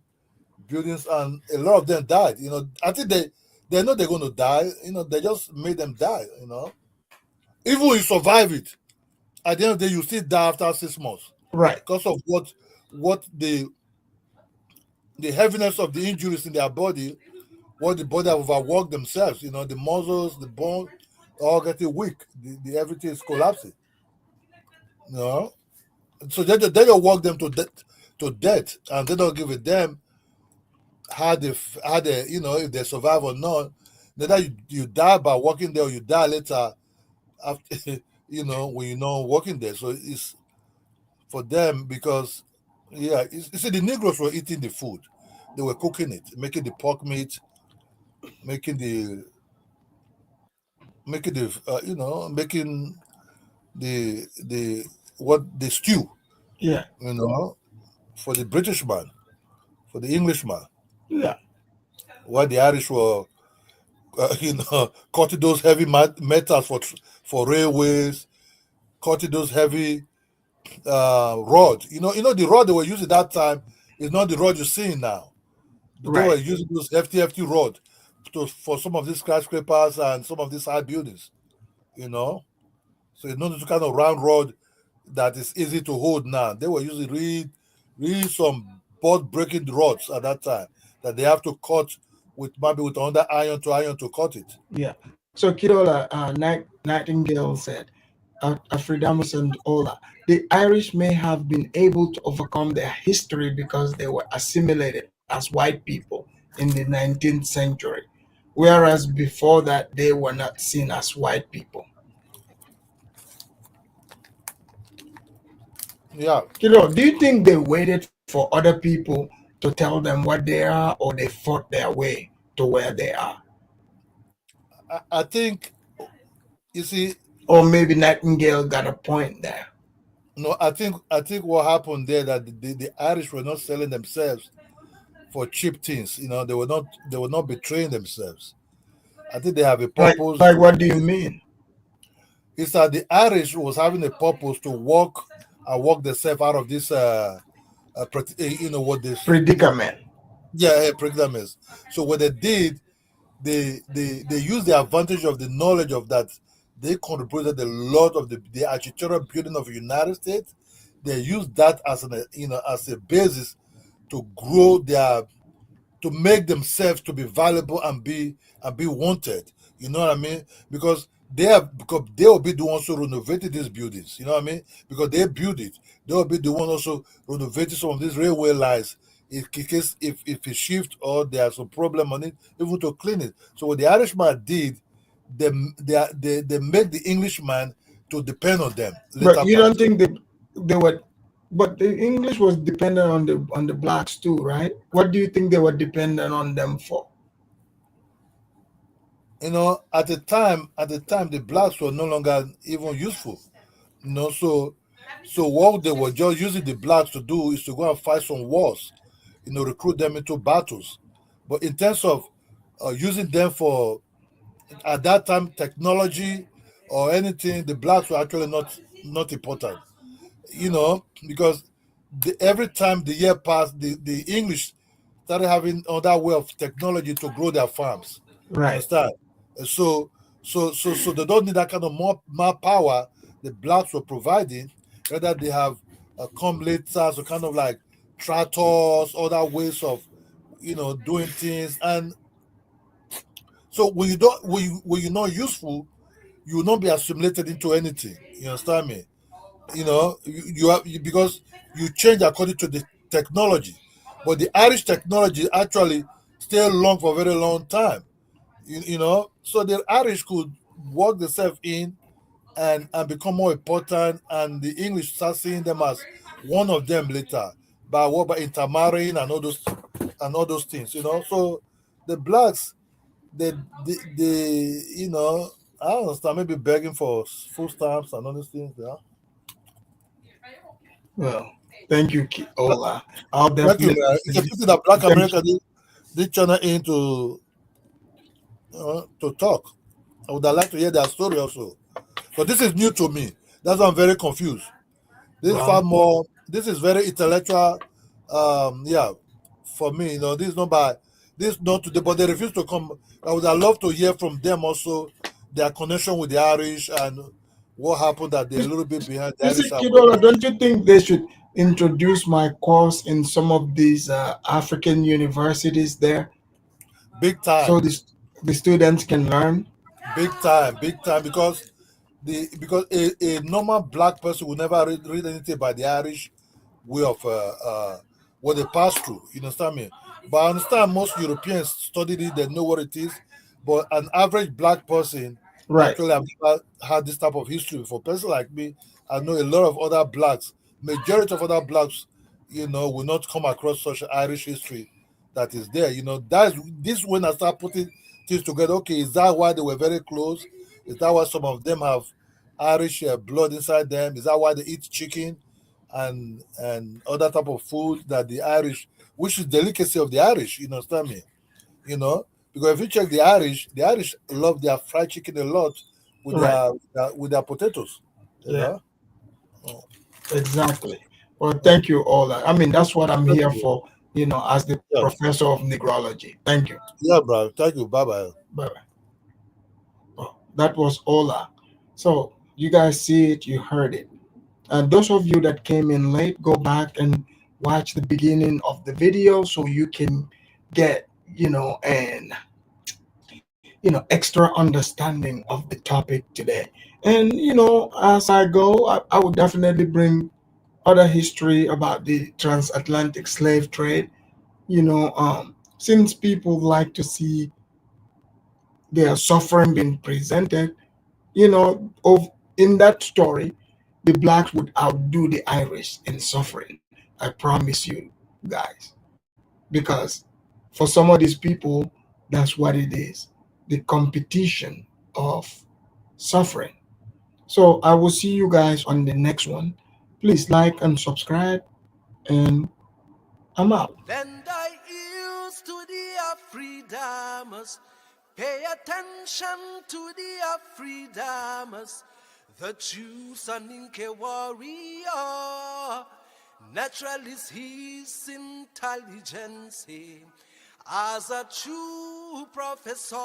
buildings, and a lot of them died. You know, I think they know they're going to die. You know, they just made them die. You know, even when you survive it, at the end of the day, you still die after 6 months Right. because of what the heaviness of the injuries in their body, what the body have overworked themselves. You know, the muscles, the bone, all getting weak. The everything is collapsing. You know, so they don't walk them to death, and they don't give a damn how they you know, if they survive or not. Either you die by walking there, or you die later after you know, when you know walking there. So it's for them because yeah, you see, the Negroes were eating the food, they were cooking it, making the pork meat, making the you know, making the what the stew, Yeah. you know, for the British man, for the Englishman, Yeah. while the Irish were you know, cutting those heavy metals for railways, cutting those heavy rod. You know the rod they were using that time is not the rod you're seeing now. But they were Right. using those hefty rod for some of these skyscrapers and some of these high buildings. You know, so it's not the kind of round rod that is easy to hold now. They were using really some board breaking rods at that time that they have to cut with maybe with another iron to cut it. Yeah. So Kidola Nightingale said, Afridamus and Ola, the Irish may have been able to overcome their history because they were assimilated as white people in the 19th century, whereas before that they were not seen as white people. Yeah, Kilo, do you think they waited for other people to tell them what they are, or they fought their way to where they are? I think you see. Or maybe Nightingale got a point there. No, I think what happened there that the Irish were not selling themselves for cheap things. You know, they were not betraying themselves. I think they have a purpose. Like what do you mean? It's that the Irish was having a purpose to walk themselves out of this you know what this Predicament. predicaments. So what they did, they used the advantage of the knowledge of that they contributed a lot of the architectural building of the United States. They used that as an you know as a basis to grow to make themselves to be valuable and be wanted. You know what I mean? Because they will be the ones who renovated these buildings. You know what I mean? Because they built it. They will be the one also renovating some of these railway lines. In case if it shift or there's some problem on it, even to clean it. So what the Irishman did, they make the Englishman to depend on them. But you don't think they were, but the English was dependent on the blacks too, right? What do you think they were dependent on them for? You know, at the time, the blacks were no longer even useful. You know, so what they were just using the blacks to do is to go and fight some wars. You know, recruit them into battles. But in terms of using them for at that time technology or anything, the blacks were actually not important. You know, because every time the year passed, the English started having other way of technology to grow their farms. Right. Understand? And so they don't need that kind of more power the blacks were providing. Rather, they have come later, so kind of like tractors, other ways of you know doing things. And so when you're not useful, you will not be assimilated into anything. You understand me? You know, because you change according to the technology. But the Irish technology actually stayed long for a very long time. You know, so the Irish could work themselves in and become more important, and the English start seeing them as one of them later by what by intermarrying and all those things. You know, so the blacks they you know I don't understand maybe begging for food stamps and all these things. Yeah. Well, thank you, Ola. I'll Thank you, definitely. man. It's a pity that Black Thank America did channel in to talk. I would have liked to hear their story also. But this is new to me. That's why I'm very confused. This is far Well, more. This is very intellectual. Yeah, for me, this is not by this not today, but they refuse to come. I would have loved to hear from them also their connection with the Irish and what happened that they're a little bit behind the Mr. Irish are Kidola, don't you think they should introduce my course in some of these African universities there big so time, the students can learn? big time because a normal black person would never read anything by the Irish way of what they pass through. You understand me? But I understand most Europeans studied it, they know what it is. But an average black person, Right. actually, I've never had this type of history. For a person like me, I know a lot of other blacks, majority of other blacks, will not come across such Irish history that is there. That's this when I start putting things together. Okay, is that why they were very close? Is that why some of them have Irish blood inside them? Is that why they eat chicken and other type of food that the Irish, which is delicacy of the Irish? You understand me? Because if you check the Irish love their fried chicken a lot with Right. their potatoes. You Yeah, know. Oh, exactly. Well, thank you, Ola. I mean, that's what I'm thank here you. for, as the Yeah, professor of negrology. Thank you. yeah, bro. Thank you. Bye bye. Bye. Oh, that was Ola. So you guys see it, you heard it. And those of you that came in late, go back and watch the beginning of the video so you can get, and extra understanding of the topic today. And as I go, I would definitely bring other history about the transatlantic slave trade. Since people like to see their suffering being presented, of in that story, the blacks would outdo the Irish in suffering. I promise you guys, because for some of these people, that's what it is, the competition of suffering. So I will see you guys on the next one. Please like and subscribe, and I'm out. Lend thy ears to the Afreedamers. Pay attention to the Afreedamers. The Jews and Inca warrior. Naturalist his intelligence as a true professor.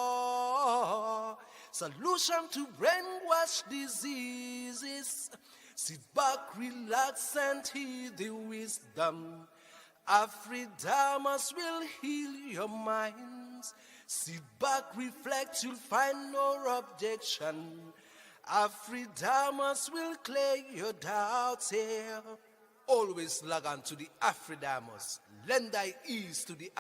Solution to brainwash diseases. Sit back, relax, and hear the wisdom. Afreedamers will heal your minds. Sit back, reflect, you'll find no objection. Afreedamers will clear your doubts here. Always log on to the Afreedamers. Lend thy ears to the